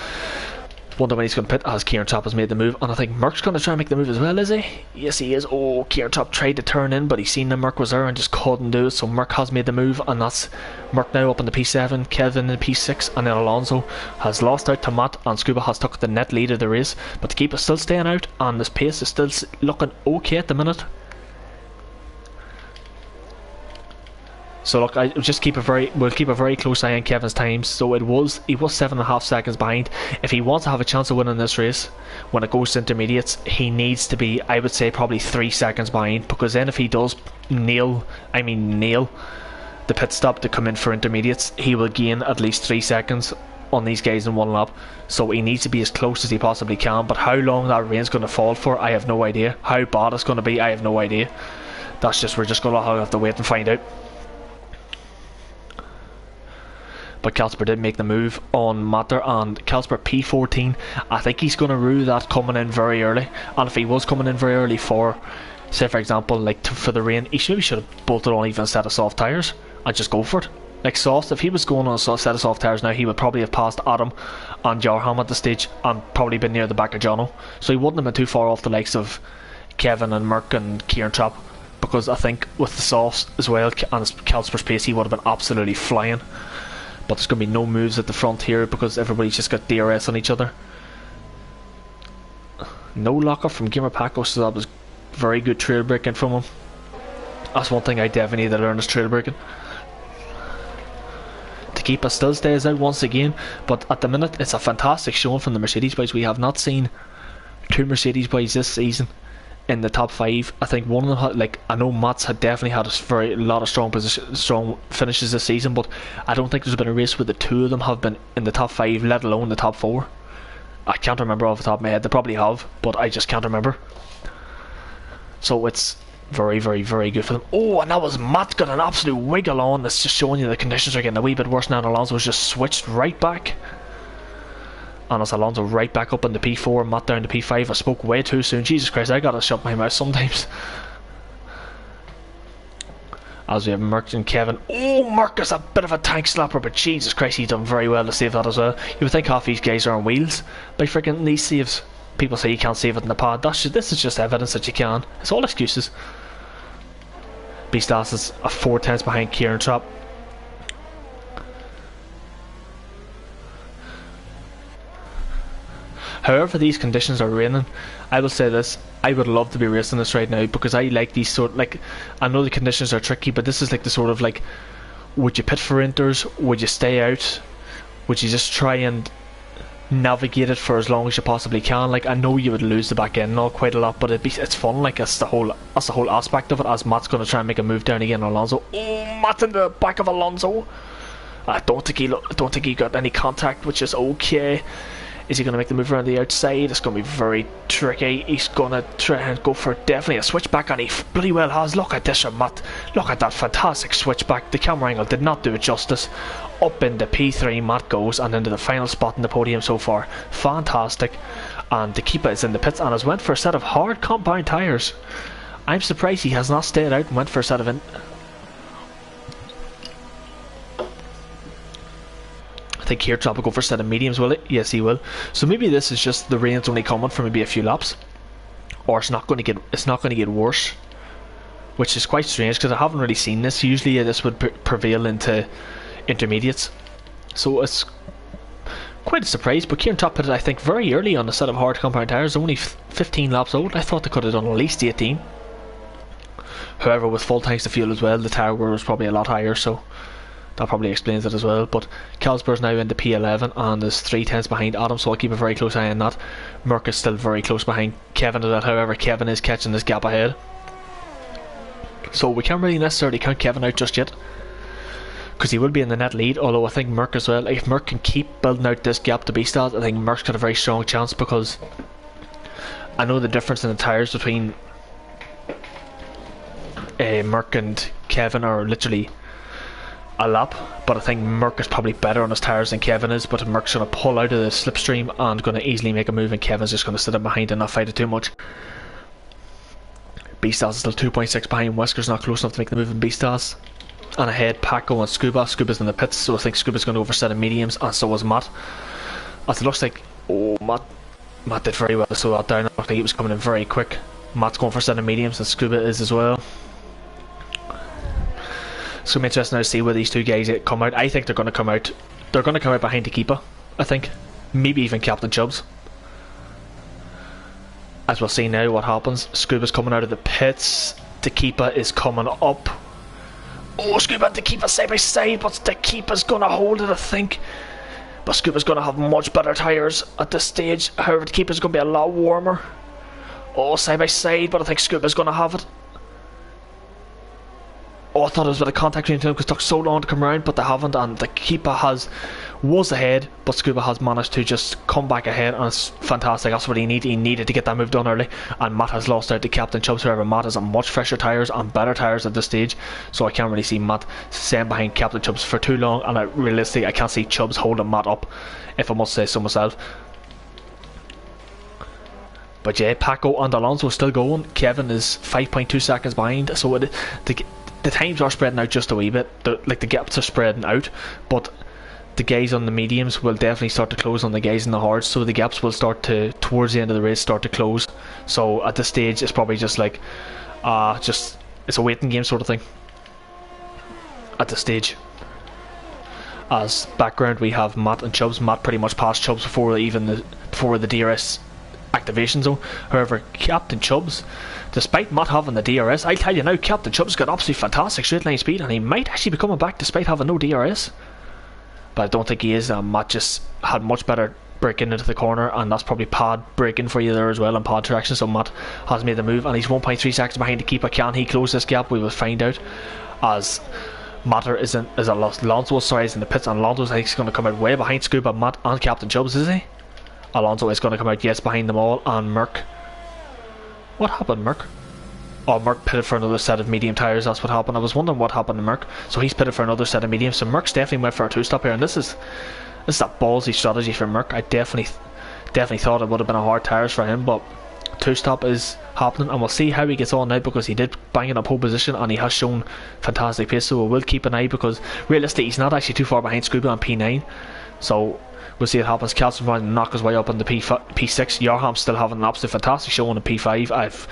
[SPEAKER 1] wonder when he's going to pit, as Kieran Chop has made the move. And I think Merck's going to try and make the move as well, is he? Yes, he is. Oh, Kieran Chop tried to turn in, but he's seen that Merck was there and just couldn't do it, so Merck has made the move, and that's Merck now up in the P7, Kevin in the P6, and then Alonso has lost out to Matt, and Scuba has took the net lead of the race, but the keeper's still staying out, and this pace is still looking okay at the minute. So look, we'll keep a very close eye on Kevin's times. So he was 7.5 seconds behind. If he wants to have a chance of winning this race, when it goes to intermediates, he needs to be, I would say, probably 3 seconds behind. Because then if he does nail the pit stop to come in for intermediates, he will gain at least 3 seconds on these guys in one lap. So he needs to be as close as he possibly can. But how long that rain's going to fall for, I have no idea. How bad it's going to be, I have no idea. We're just going to have to wait and find out. But Kelsper did make the move on Matter, and Kelsper P14, I think he's going to rule that coming in very early. And if he was coming in very early for, say for example, like for the rain, he should have bolted on even a set of soft tyres and just go for it. Like soft, if he was going on a set of soft tyres now, he would probably have passed Adam and Jarham at the stage and probably been near the back of Jono. So he wouldn't have been too far off the likes of Kevin and Merck and Kieran Chop, because I think with the softs as well and Kelsper's pace, he would have been absolutely flying. But there's going to be no moves at the front here because everybody's just got DRS on each other. No lockup from Gamer Paco, so that was very good trail braking from him. That's one thing I definitely need to learn, is trail braking. Takipa still stays out once again, but at the minute it's a fantastic showing from the Mercedes boys. We have not seen 2 Mercedes boys this season in the top 5. I think one of them had, like, I know Matt's had definitely had a lot of strong finishes this season, but I don't think there's been a race where the 2 of them have been in the top 5, let alone the top 4. I can't remember off the top of my head. They probably have, but I just can't remember. So it's very, very, very good for them. Oh, and that was Matt got an absolute wiggle on. That's just showing you the conditions are getting a wee bit worse now, and Alonso was just switched right back. And it's Alonso right back up in the P4, Matt down to P5. I spoke way too soon. Jesus Christ, I gotta shut my mouth sometimes. As we have Merck and Kevin. Oh, Merck is a bit of a tank slapper, but Jesus Christ, he's done very well to save that as well. You would think half these guys are on wheels by freaking these saves. People say you can't save it in the pad. This is just evidence that you can. It's all excuses. Beastas is a 4 tenths behind Kieran Chop. However these conditions are raining, I will say this, I would love to be racing this right now, because I like these sort, like, I know the conditions are tricky, but this is like the sort of like, would you pit for inters, would you stay out, would you just try and navigate it for as long as you possibly can? Like, I know you would lose the back end and all quite a lot, but it's fun. Like, that's the whole aspect of it, as Matt's going to try and make a move down again on Alonso. Oh, Matt in the back of Alonso. I don't think he got any contact, which is okay. Is he going to make the move around the outside? It's going to be very tricky. He's going to try and go for definitely a switchback, and he bloody well has. Look at this from Matt. Look at that fantastic switchback. The camera angle did not do it justice. Up into P3 Matt goes, and into the final spot in the podium so far. Fantastic. And the keeper is in the pits and has went for a set of hard compound tyres. I'm surprised he has not stayed out and went for a set of I think here Trump will go for a set of mediums, will it? Yes, he will. So maybe this is just the rain's only coming for maybe a few laps, or it's not going to get worse, which is quite strange because I haven't really seen this. Usually this would prevail into intermediates, so it's quite a surprise. But Kieran Top pitted, I think, very early on a set of hard compound tyres, only 15 laps old. I thought they could have done at least 18. However, with full tanks of fuel as well, the tyre wear was probably a lot higher, so that probably explains it as well. But Kelsper's now into P11 and is 3 tenths behind Adam, so I'll keep a very close eye on that. Merck is still very close behind Kevin to that. However, Kevin is catching this gap ahead, so we can't really necessarily count Kevin out just yet, because he will be in the net lead. Although I think Merck as well, if Merck can keep building out this gap to Beastars, I think Merck's got a very strong chance, because I know the difference in the tyres between say Merc and Kevin are literally a lap, but I think Merc is probably better on his tyres than Kevin is, but Merc's going to pull out of the slipstream and going to easily make a move, and Kevin's just going to sit in behind and not fight it too much. Beastars is still 2.6 behind. Wesker's not close enough to make the move in Beastars. And ahead, Paco and Scuba. Scuba's in the pits, so I think Scuba's going to overset in mediums, and so was Matt. As it looks like, Matt did very well to slow that down. It looked like he was coming in very quick. Matt's going for a set of mediums, and Scuba is as well. It's going to be interesting now to see where these two guys come out. I think they're going to come out. They're going to come out behind the keeper, I think. Maybe even Captain Chubbs. As we'll see now what happens. Scuba's coming out of the pits. The keeper is coming up. Oh, Scuba and the keeper side by side, but the keeper's going to hold it, I think. But Scuba's going to have much better tyres at this stage. However, the keeper's going to be a lot warmer. Oh, side by side, but I think Scuba's going to have it. Oh, I thought it was with a contact between them because it took so long to come around, but they haven't, and the keeper was ahead, but Scuba has managed to just come back ahead, and it's fantastic. That's what he needed. He needed to get that move done early, and Matt has lost out to Captain Chubbs. However, Matt has much fresher tyres and better tyres at this stage, so I can't really see Matt staying behind Captain Chubbs for too long, and realistically, I can't see Chubbs holding Matt up, if I must say so myself. But yeah, Paco and Alonso still going. Kevin is 5.2 seconds behind, so the times are spreading out just a wee bit. The gaps are spreading out, but the guys on the mediums will definitely start to close on the guys in the hards, so the gaps will start to, towards the end of the race, start to close. So at this stage it's probably just like it's a waiting game sort of thing at this stage. As background, we have Matt and Chubbs. Matt pretty much passed Chubbs before the DRS activation zone. However, Captain Chubbs, despite Matt having the DRS, I tell you now, Captain Chubbs got absolutely fantastic straight line speed, and he might actually be coming back despite having no DRS. But I don't think he is. Matt just had much better breaking into the corner, and that's probably pad breaking for you there as well, and pad traction. So Matt has made the move, and he's 1.3 seconds behind the keeper. Can he close this gap? We will find out. As Matter is Alonso is in the pits, and Alonso, I think, he's going to come out way behind Scuba, Matt, and Captain Chubbs, is he? Alonso is going to come out, yes, behind them all, and Merc. What happened, Merc? Oh, Merc pitted for another set of medium tyres, that's what happened. I was wondering what happened to Merc. So he's pitted for another set of mediums, so Merc's definitely went for a two-stop here, and this is a ballsy strategy for Merc. I definitely thought it would have been a hard tyres for him, but two-stop is happening, and we'll see how he gets on now, because he did bang in a pole position, and he has shown fantastic pace, so we will keep an eye, because realistically he's not actually too far behind Scuba on P9, so we'll see what happens. Kelson trying to knock his way up into P6. Yarham's still having an absolute fantastic show on the P5.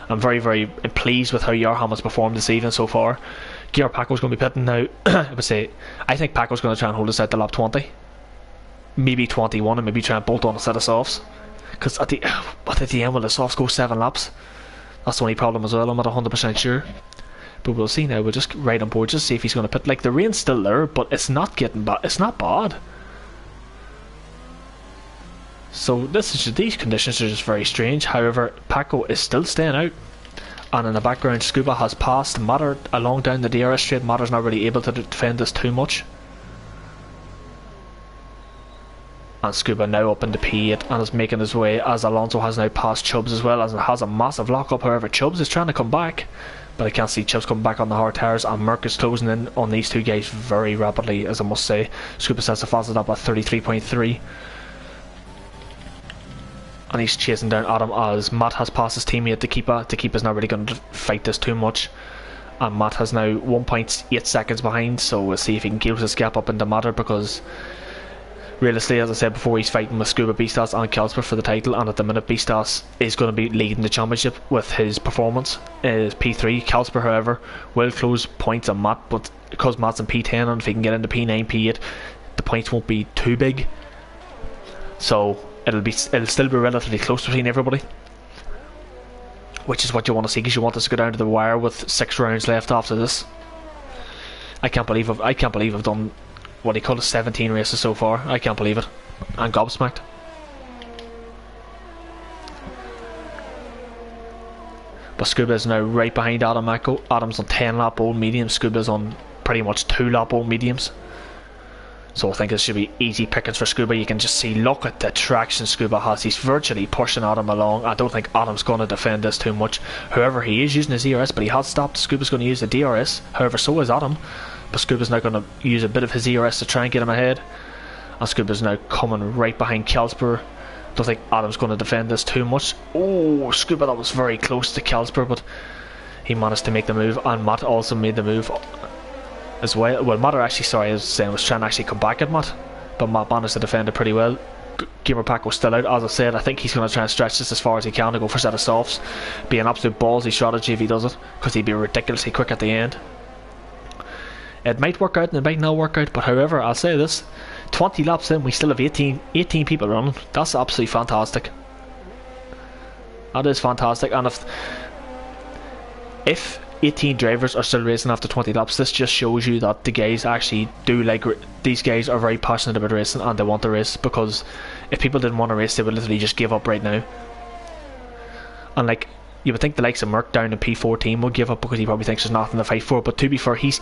[SPEAKER 1] I'm very, very pleased with how Yarham has performed this evening so far. Gear Paco's going to be pitting now. I think Paco's going to try and hold us out to lap 20, maybe 21, and maybe try and bolt on a set of softs. Because at the end, will the softs go 7 laps? That's the only problem as well. I'm not 100% sure. But we'll see now. We'll just ride on board, just see if he's going to pit. Like, the rain's still there, but it's not getting bad. It's not bad. So these conditions are just very strange. However, Paco is still staying out, and in the background Scuba has passed Matter along down the DRS straight. Matter's not really able to defend this too much, and Scuba now up into P8 and is making his way, as Alonso has now passed Chubbs as well, as it has a massive lock-up. However, Chubbs is trying to come back, but I can't see Chubbs coming back on the hard tyres, and Merc is closing in on these two guys very rapidly, as I must say. Scuba says to fast it up at 33.3. And he's chasing down Adam, as Matt has passed his teammate, the keeper. The keeper's not really going to fight this too much, and Matt has now 1.8 seconds behind, so we'll see if he can close this gap up into Matter, because realistically, as I said before, he's fighting with Scuba, Beastas and Kelsper for the title, and at the minute Beastas is going to be leading the championship with his performance. Is P3. Kelsper, however, will close points on Matt, but because Matt's in P10, and if he can get into P9, P8, the points won't be too big, so it'll still be relatively close between everybody, which is what you want to see, because you want us to go down to the wire with 6 rounds left after this. I can't believe I've done what he called 17 races so far. I can't believe it. I'm gobsmacked. But Scuba is now right behind Adam Mako. Adam's on 10 lap old mediums. Scuba's on pretty much 2 lap old mediums. So I think this should be easy pickings for Scuba. You can just see, look at the traction Scuba has. He's virtually pushing Adam along. I don't think Adam's going to defend this too much. However, he is using his ERS, but he has stopped. Scuba's going to use the DRS. However, so is Adam. But Scuba's now going to use a bit of his ERS to try and get him ahead. And Scuba's now coming right behind Kelsper. Don't think Adam's going to defend this too much. Oh, Scuba, that was very close to Kelsper, but he managed to make the move. And Matt also made the move as well. Well, Matt actually, sorry, I was saying, was trying to actually come back at Matt, but Matt managed to defend it pretty well. Gamer Pack was still out. As I said, I think he's going to try and stretch this as far as he can to go for a set of softs. Be an absolute ballsy strategy if he does it, because he'd be ridiculously quick at the end. It might work out and it might not work out, but however, I'll say this, 20 laps in, we still have 18 people running. That's absolutely fantastic. That is fantastic. And if 18 drivers are still racing after 20 laps, this just shows you that the guys actually do like, these guys are very passionate about racing and they want to race, because if people didn't want to race, they would literally just give up right now. And like, you would think the likes of Merck down in P14 would give up because he probably thinks there's nothing to fight for, but to be fair, he's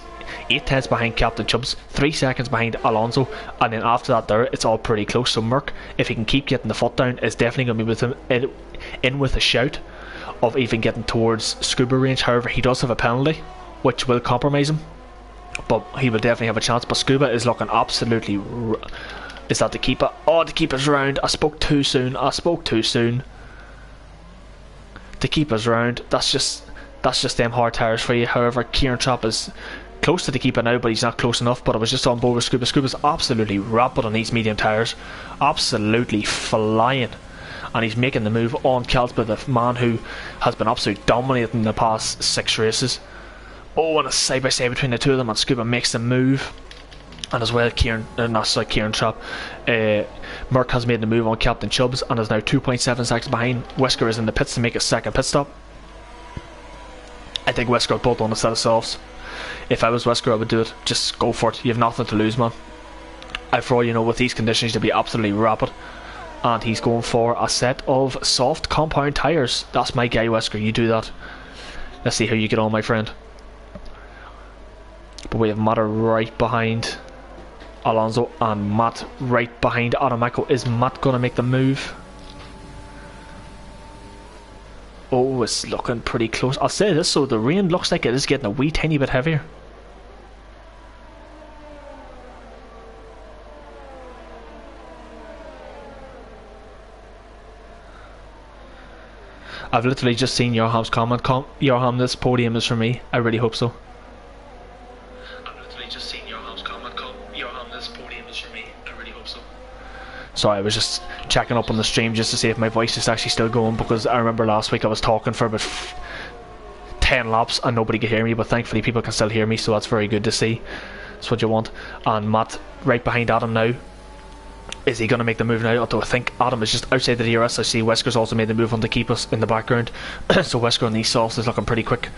[SPEAKER 1] 8 tenths behind Captain Chubbs, 3 seconds behind Alonso, and then after that there, it's all pretty close. So Merck, if he can keep getting the foot down, is definitely going to be with him in with a shout of even getting towards Scuba range. However, he does have a penalty which will compromise him, but he will definitely have a chance. But Scuba is looking absolutely is that the keeper? Oh, the keeper's round. I spoke too soon. The keeper's round. That's just them hard tires for you. However, Kieran Trapp is close to the keeper now, but he's not close enough. But I was just on board with Scuba. Scuba's absolutely rapid on these medium tires, absolutely flying, and he's making the move on Kelsper, the man who has been absolutely dominating the past 6 races. Oh, and a side by side between the two of them, and Scuba makes the move. And as well, Kieran Trapp, Merck has made the move on Captain Chubbs and is now 2.7 seconds behind. Wesker is in the pits to make a second pit stop. I think Wesker would bolt on a set of softs. If I was Wesker, I would do it. Just go for it. You have nothing to lose, man. For all you know, with these conditions, to be absolutely rapid. And he's going for a set of soft compound tyres. That's my guy, Wesker. You do that. Let's see how you get on, my friend. But we have Matter right behind Alonso and Matt right behind Adamako. Is Matt going to make the move? Oh, it's looking pretty close. I'll say this, so the rain looks like it is getting a wee tiny bit heavier. I've literally just seen Joham's comment. Joham, this podium is for me. I really hope so. Sorry, I was just checking up on the stream just to see if my voice is actually still going, because I remember last week I was talking for about 10 laps and nobody could hear me, but thankfully people can still hear me, so that's very good to see. That's what you want. And Matt right behind Adam now. Is he going to make the move now? Although I think Adam is just outside the DRS. I see Wesker's also made the move on to keep us in the background. So Wesker on these softs is looking pretty quick.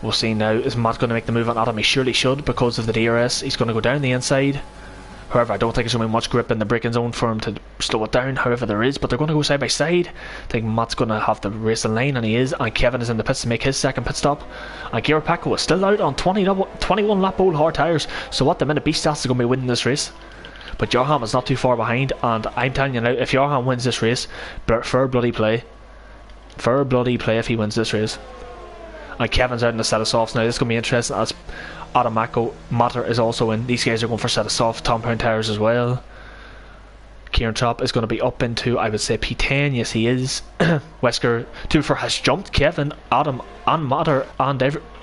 [SPEAKER 1] We'll see now. Is Matt going to make the move on Adam? He surely should, because of the DRS. He's going to go down the inside. However, I don't think there's going to be much grip in the braking zone for him to slow it down. However, there is, but they're going to go side by side. I think Matt's going to have the racing line, and he is. And Kevin is in the pits to make his second pit stop. And Gary Paco is still out on 21 lap old hard tyres. So at the minute, Beastas is going to be winning this race. But Johan is not too far behind, and I'm telling you now, if Johan wins this race, fair bloody play. Fair bloody play if he wins this race. And Kevin's out in the set of softs now. This is going to be interesting, as Adamako Matter is also in. These guys are going for a set of soft compound tires as well. Kieran Chop is going to be up into, I would say, P10. Yes, he is. Wesker 2-4 has jumped Kevin, Adam, and Matter,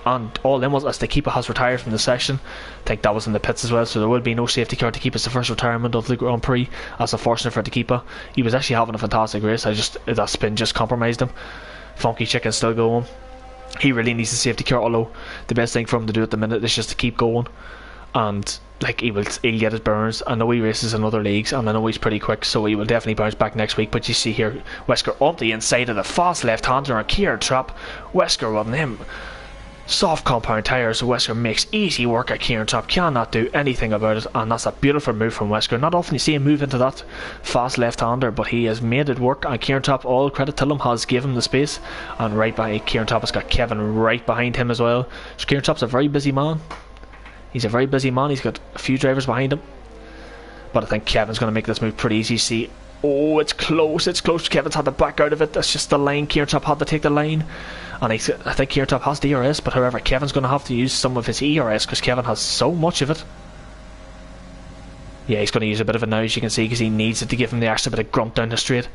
[SPEAKER 1] and all them was as the keeper has retired from the session. I think that was in the pits as well, so there will be no safety car to keep. It's the first retirement of the Grand Prix. That's unfortunate for the keeper. He was actually having a fantastic race. That spin just compromised him. Funky Chicken still going. He really needs a safety car, although the best thing for him to do at the minute is just to keep going, and like he'll get his burns. I know he races in other leagues, and I know he's pretty quick, so he will definitely bounce back next week. But you see here, Wesker on the inside of the fast left-hander and Kieran Trapp. Wesker on him. Soft compound tyres, so Wesker makes easy work at Kieran Trapp, cannot do anything about it, and that's a beautiful move from Wesker. Not often you see him move into that fast left-hander, but he has made it work, and Kieran Trapp, all credit to him, has given him the space. And right behind Kieran Trapp has got Kevin right behind him as well. So Kieran Trapp's a very busy man. He's a very busy man. He's got a few drivers behind him. But I think Kevin's going to make this move pretty easy. See, oh, it's close. Kevin's had to back out of it. That's just the line. Kieran had to take the line. And I think Kieran has DRS, but however, Kevin's going to have to use some of his ERS because Kevin has so much of it. Yeah, he's going to use a bit of it now, as you can see, because he needs it to give him the extra bit of grunt down the straight.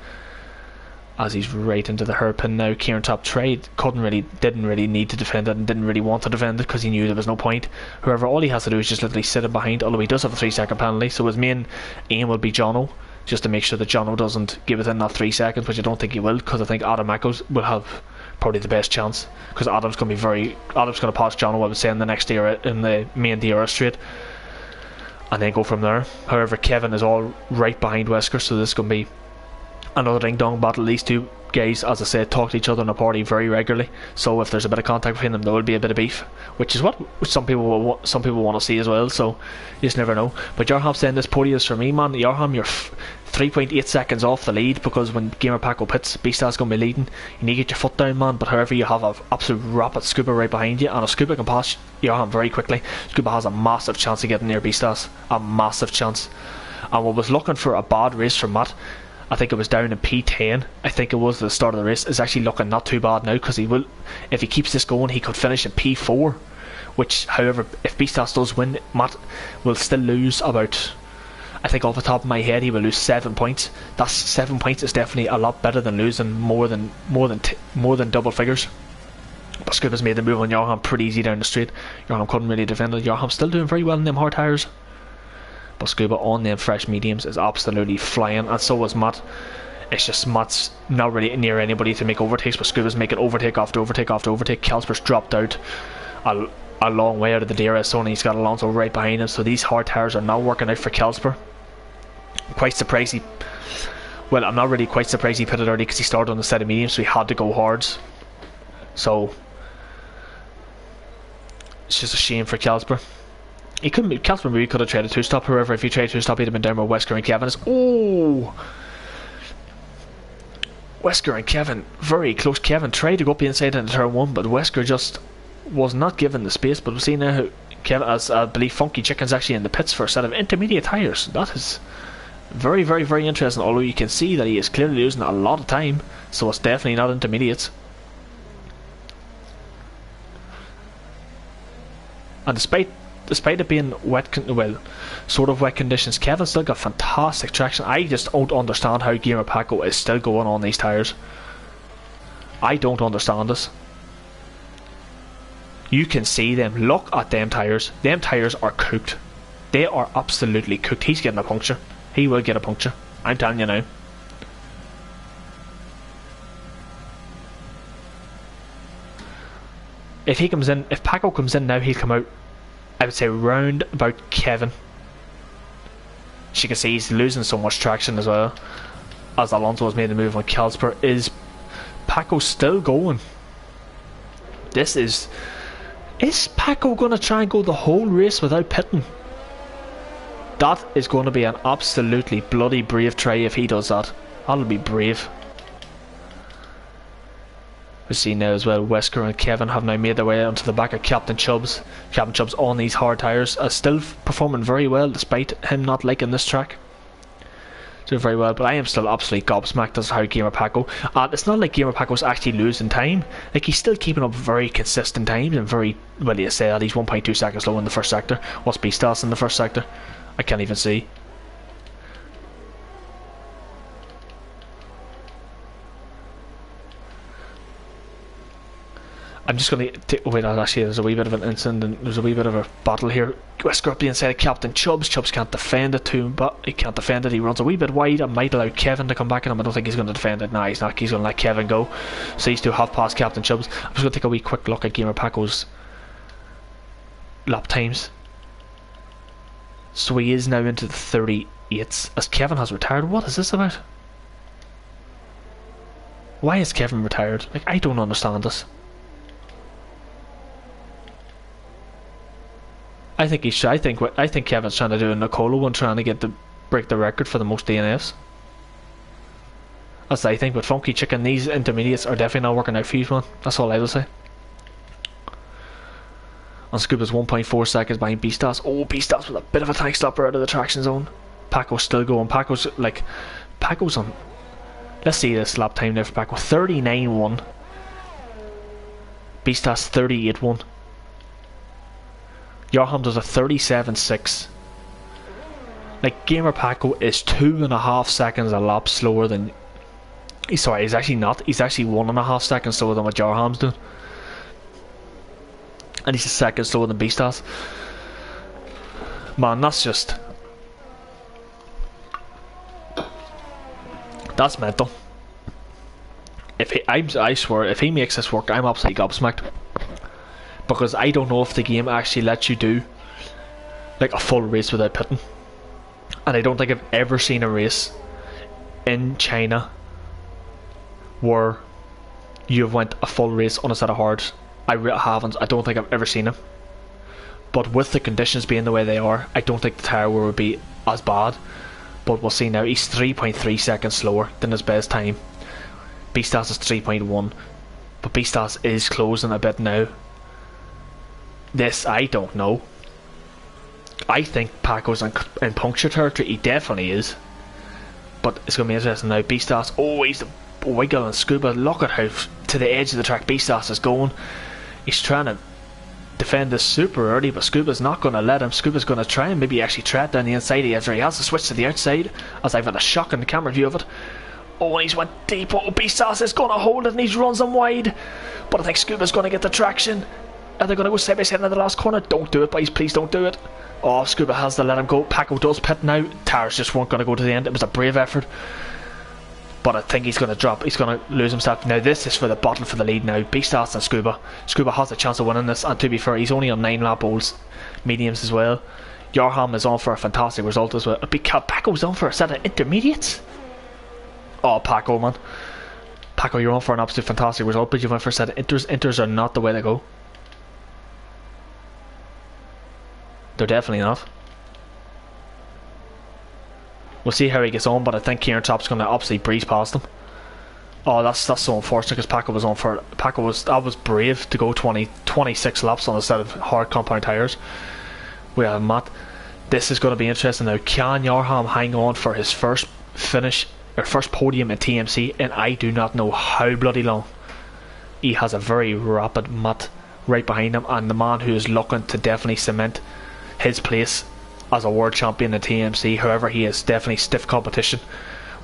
[SPEAKER 1] As he's right into the hairpin now. Kieran didn't really need to defend it and didn't really want to defend it because he knew there was no point. However, all he has to do is just literally sit it behind, although he does have a 3-second penalty, so his main aim will be Jono, just to make sure that Jono doesn't give it in that 3 seconds, which I don't think he will, because I think Adam Echoes will have probably the best chance, because Adam's going to pass Jono, I would say, in the main DRS straight, and then go from there. However, Kevin is all right behind Wesker, so this is going to be another ding dong battle. These two guys, as I said, talk to each other in a party very regularly, so if there's a bit of contact between them, there will be a bit of beef, which is what some people want to see as well, so you just never know. But Yarham saying this podium is for me, man. Yarham, you're 3.8 seconds off the lead, because when Gamer Paco pits, Beastars going to be leading. You need to get your foot down, man, but however, you have an absolute rapid Scuba right behind you, and if Scuba can pass Yarham very quickly, Scuba has a massive chance of getting near Beastars, a massive chance. And what was looking for a bad race for Matt, I think it was down in P10, I think it was at the start of the race, is actually looking not too bad now, because he will, if he keeps this going, he could finish in P4, which, however, if Beastars does win, Matt will still lose about, I think off the top of my head, he will lose 7 points. That's 7 points is definitely a lot better than losing more than double figures. But Scuba's made the move on Yarham pretty easy down the straight. Yarham couldn't really defend it. Yarham's still doing very well in them hard tyres, but Scuba on them fresh mediums is absolutely flying, and so is Matt. It's just Matt's not really near anybody to make overtakes, but Scuba's making overtake after overtake after overtake. Kelsper's dropped out a long way out of the DRS zone, and he's got Alonso right behind him, so these hard tyres are not working out for Kelsper. Quite surprised I'm not really quite surprised he pitted early, because he started on the set of mediums, so he had to go hards. So it's just a shame for Kelsper. Kelsper maybe could have traded 2-stop. However, if he traded 2-stop, he'd have been down where Wesker and Kevin is. Oh! Wesker and Kevin, very close. Kevin tried to go up the inside into turn 1, but Wesker just was not given the space. But we've seen now how Kevin, as I believe Funky Chicken's actually in the pits for a set of intermediate tyres. That is very, very, very interesting, although you can see that he is clearly losing a lot of time, so it's definitely not intermediates. And despite it being sort of wet conditions, Kevin's still got fantastic traction. I just don't understand how Gamer Paco is still going on these tyres. I don't understand this. You can see them. Look at them tyres. Them tyres are cooked. They are absolutely cooked. He's getting a puncture. He will get a puncture. I'm telling you now. If Paco comes in now, he'll come out, I would say, round about Kevin. As you can see, he's losing so much traction as well, as Alonso has made the move on Kelsper. Is Paco still going? Is Paco going to try and go the whole race without pitting? That is going to be an absolutely bloody brave try if he does that. That'll be brave. We see now as well, Wesker and Kevin have now made their way onto the back of Captain Chubbs. Captain Chubbs on these hard tyres is still performing very well despite him not liking this track. Doing very well, but I am still absolutely gobsmacked as to how Gamer Paco, it's not like Gamer Paco's actually losing time. Like, he's still keeping up very consistent times and very, well, you say that he's 1.2 seconds low in the first sector. What's B-Stats in the first sector? I can't even see. I'm just going to wait. Actually, there's a wee bit of an incident, and there's a wee bit of a battle here. Wesker up the inside of Captain Chubbs. Chubbs can't defend it to him, but he can't defend it. He runs a wee bit wide and might allow Kevin to come back in him. I don't think he's going to defend it. No, he's not. He's going to let Kevin go. So these two have passed Captain Chubbs. I'm just going to take a wee quick look at Gamer Paco's lap times. So he is now into the 38s as Kevin has retired. What is this about? Why is Kevin retired? Like, I don't understand this. I think Kevin's trying to do a Nicolo one, trying to break the record for the most DNFs. That's what I think. But Funky Chicken, these intermediates are definitely not working out for you, man. That's all I will say. And Scoop is 1.4 seconds behind Beastas. Oh, Beastas with a bit of a tank stopper out of the traction zone. Paco's still going. Paco's on. Let's see this lap time there for Paco. 39.1. Beastas 38.1. Joachim does a 37.6. Like, Gamer Paco is 2.5 seconds a lap slower than. He's actually not. He's actually 1.5 seconds slower than what Joachim's doing. And he's a second slower than Beastas. Man, that's mental. I swear, if he makes this work, I'm absolutely gobsmacked. Because I don't know if the game actually lets you do like a full race without pitting. And I don't think I've ever seen a race in China where you've went a full race on a set of hards. I haven't. I don't think I've ever seen them. But with the conditions being the way they are, I don't think the tyre wear would be as bad. But we'll see now. He's 3.3 seconds slower than his best time. Beastas is 3.1. But Beastas is closing a bit now. This, I don't know. I think Paco's in puncture territory. He definitely is. But it's going to be interesting now. Beastas, he's the wiggle and Scuba. Look at how to the edge of the track Beastas is going. He's trying to defend this super early, but Scuba's not going to let him. Scuba's going to try and maybe actually tread down the inside. He has to switch to the outside, as I've had a shocking camera view of it. And he's went deep. Beastas is going to hold it and he runs him wide. But I think Scuba's going to get the traction. Are they going to go side by side in the last corner? Don't do it, boys. Please don't do it. Scuba has to let him go. Paco does pit now. Tires just weren't going to go to the end. It was a brave effort. But I think he's going to drop. He's going to lose himself. Now this is for the battle for the lead now. Beastas and Scuba. Scuba has a chance of winning this. And to be fair, he's only on 9 lap olds. Mediums as well. Joachim is on for a fantastic result as well. Paco's on for a set of intermediates. Paco, man. Paco, you're on for an absolute fantastic result. But you went for a set of inters. Inters are not the way to go. They're definitely not. We'll see how he gets on, but I think Kieran Top's going to absolutely breeze past him. That's so unfortunate because Paco was on for it. That was brave to go 26 laps on a set of hard compound tyres. We have Matt. This is going to be interesting now. Can Joachim hang on for his first finish or first podium in TMC? And I do not know how bloody long. He has a very rapid Matt right behind him, and the man who is looking to definitely cement his place as a world champion in TMC. However, he is definitely stiff competition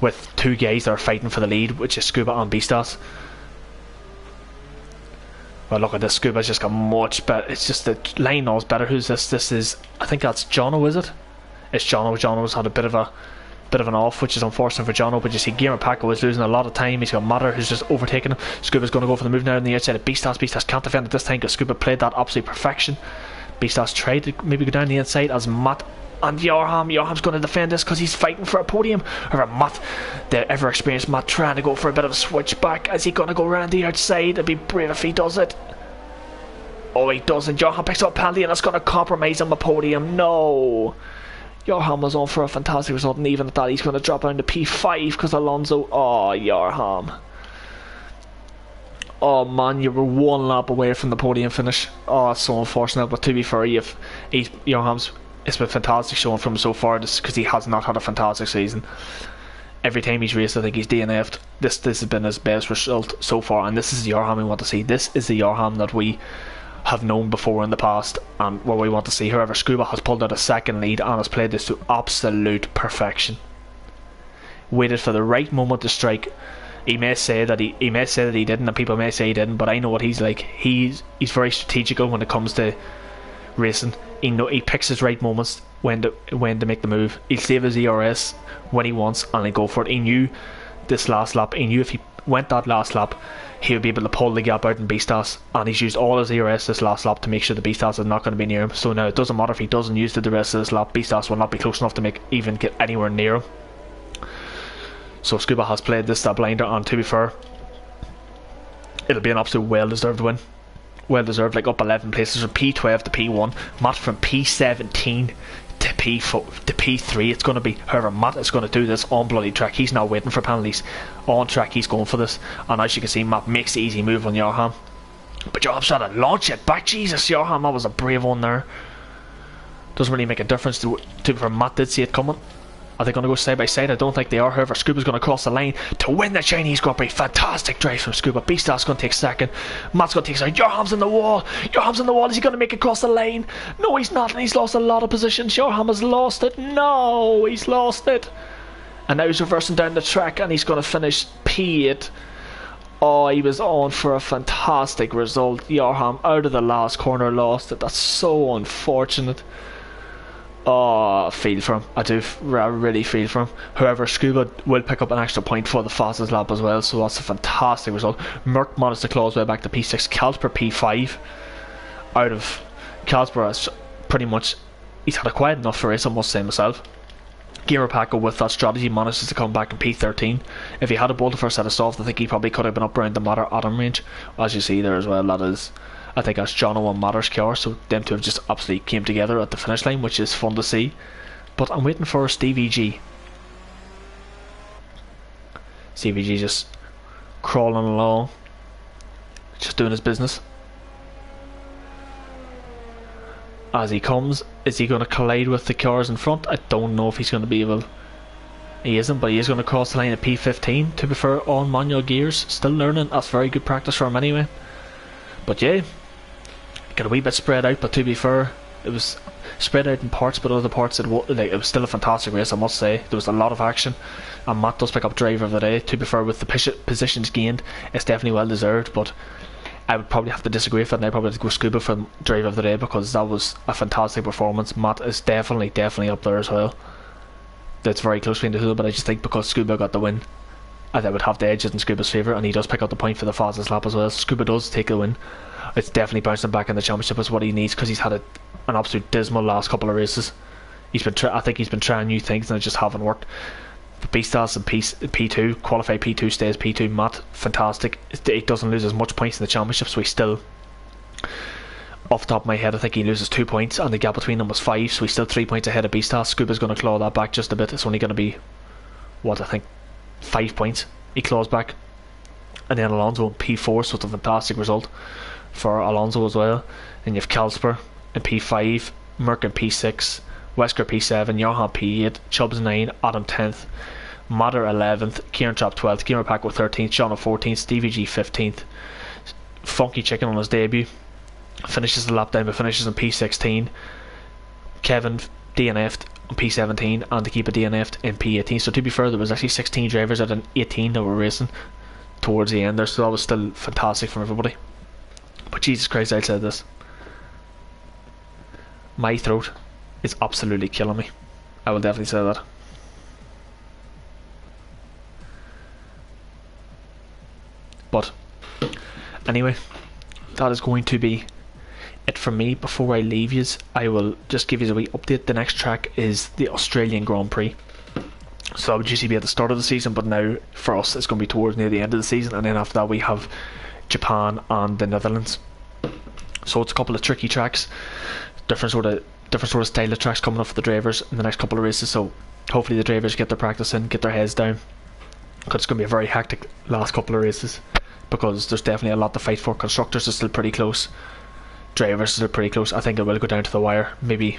[SPEAKER 1] with two guys that are fighting for the lead, which is Scuba and Beastas. Well, look at this. Scuba's just got much better. It's just the line knows better. Who's this? This is, I think that's Jono, is it? It's Jono. Jono's had a bit of an off, which is unfortunate for Jono. But you see, Gamer Paco is losing a lot of time. He's got Matter who's just overtaking him. Scuba's going to go for the move now on the outside of Beastas. Beastas can't defend it this time because Scuba played that absolute perfection. Beastas tried to maybe go down the inside as Matt and Joachim's going to defend this because he's fighting for a podium. However, Matt, the ever experienced Matt, trying to go for a bit of a switch back. Is he going to go around the outside? It'd be brave if he does it. He doesn't. Joachim picks up a penalty and it's going to compromise on the podium. No. Joachim was on for a fantastic result, and even at that he's going to drop down to P5 because Alonso. Joachim. Man, you were one lap away from the podium finish. It's so unfortunate, but to be fair, Joachim's, it's been fantastic showing from him so far, because he has not had a fantastic season. Every time he's raced, I think he's DNF'd. This has been his best result so far, and this is the Joachim we want to see. This is the Joachim that we have known before in the past, and what we want to see. However, Scuba has pulled out a second lead and has played this to absolute perfection. Waited for the right moment to strike. He may say that he didn't, and people may say he didn't, but I know what he's like. He's very strategical when it comes to racing. He picks his right moments when to make the move. He'll save his ERS when he wants, and he'll go for it. He knew this last lap. He knew if he went that last lap, he would be able to pull the gap out in Beastas, and he's used all his ERS this last lap to make sure the Beastas is not going to be near him. So now it doesn't matter if he doesn't use the rest of this lap. Beastas will not be close enough to even get anywhere near him. So Scuba has played this blinder, and to be fair, it'll be an absolute well-deserved win. Well-deserved, like up 11 places from P12 to P1. Matt from P17 to P3 it's going to be. However, Matt is going to do this on bloody track. He's not waiting for penalties. On track, he's going for this. And as you can see, Matt makes the easy move on Joachim. But Joachim's trying to launch it back. Jesus, Joachim, that was a brave one there. Doesn't really make a difference to Matt did see it coming. Are they going to go side by side? I don't think they are. However, Scuba's going to cross the line to win the Chinese Grand Prix. Fantastic drive from Scuba. Beastars going to take second. Matt's going to take second. Yorham's in the wall. Yorham's in the wall. Is he going to make it across the line? No, he's not. And he's lost a lot of positions. Yorham has lost it. No, he's lost it. And now he's reversing down the track and he's going to finish P8. Oh, he was on for a fantastic result. Yorham out of the last corner lost it. That's so unfortunate. Oh, I feel for him. I do really feel for him. However, Scuba will pick up an extra point for the fastest lap as well, so that's a fantastic result. Merck managed to claw his way back to P6. Calsper P5. Out of Calsper has pretty much, he's had a quiet enough race, I must say myself. Gamer Paco with that strategy manages to come back in P13. If he had a bolted for a set of soft, I think he probably could have been up around the Matter Adam range. As you see there as well, that is, I think that's Jono and Matter's car, so them two have just absolutely came together at the finish line, which is fun to see. But I'm waiting for Stevie G. Stevie G just crawling along, just doing his business. As he comes, is he going to collide with the cars in front? I don't know if he's going to be able. He isn't, but he is going to cross the line at P15. To be fair, on manual gears, still learning. That's very good practice for him anyway. But yeah, got a wee bit spread out. But to be fair, it was spread out in parts, but other parts it was still a fantastic race, I must say. There was a lot of action, and Matt does pick up driver of the day. To be fair, with the positions gained, it's definitely well deserved. But I would probably have to disagree with that, and I'd probably have to go Scuba for driver of the day because that was a fantastic performance. Matt is definitely up there as well. That's very close between the two, but I just think because Scuba got the win, I would have the edge in Scuba's favour, and he does pick up the point for the fastest lap as well. Scuba does take the win. It's definitely bouncing back in the championship is what he needs, because he's had an absolute dismal last couple of races. I think he's been trying new things and it just haven't worked. Beastars in P2, qualified P2, stays P2. Matt, fantastic. It doesn't lose as much points in the championship, so he's still, off the top of my head, I think he loses 2 points, and the gap between them was 5, so he's still 3 points ahead of Beastars. Scuba's going to claw that back just a bit. It's only going to be, what, I think 5 points he claws back. And then Alonso in P4, so it's a fantastic result for Alonso as well. And you have Calsper in P5, Merck in P6, Wesker P7, Johan P8, Chubbs 9, Adam 10th, Matter 11th, Kieran Trap 12th, Gamer Paco 13th, Sean 14th, Stevie G 15th. Funky Chicken on his debut finishes the lap down but finishes in P16. Kevin DNF'd on P17 and to keep a DNF'd in P18. So to be fair, there was actually 16 drivers out of 18 that were racing towards the end there, so that was still fantastic from everybody. But Jesus Christ, I said this, my throat is absolutely killing me. I will definitely say that. But anyway, that is going to be it from me. Before I leave yous, I will just give you a wee update. The next track is the Australian Grand Prix. So that would usually be at the start of the season, but now for us it's going to be towards near the end of the season, and then after that we have Japan and the Netherlands. So it's a couple of tricky tracks, different sort of style of tracks coming up for the drivers in the next couple of races. So hopefully the drivers get their practice in, get their heads down, because it's going to be a very hectic last couple of races, because there's definitely a lot to fight for. Constructors is still pretty close, drivers is still pretty close. I think it will go down to the wire, maybe,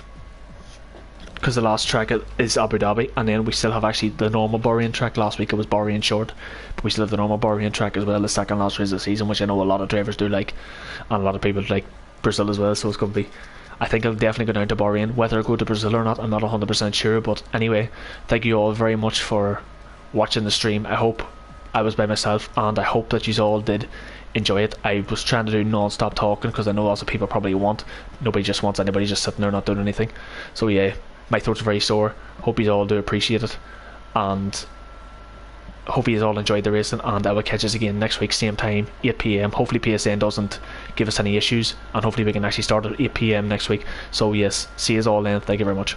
[SPEAKER 1] because the last track is Abu Dhabi, and then we still have actually the normal Bahrain track. Last week it was Bahrain short, but we still have the normal Bahrain track as well, the second last race of the season, which I know a lot of drivers do like, and a lot of people like Brazil as well. So it's going to be, I think it'll definitely go down to Bahrain. Whether it'll go to Brazil or not, I'm not 100% sure. But anyway, thank you all very much for watching the stream. I hope I was by myself, and I hope that you all did enjoy it. I was trying to do non-stop talking, because I know lots of people probably nobody just wants anybody just sitting there not doing anything. So yeah, my throat's very sore. Hope you all do appreciate it, and hope you all enjoyed the racing, and I will catch us again next week, same time, 8 PM. Hopefully PSN doesn't give us any issues, and hopefully we can actually start at 8 PM next week. So yes, see you all then. Thank you very much.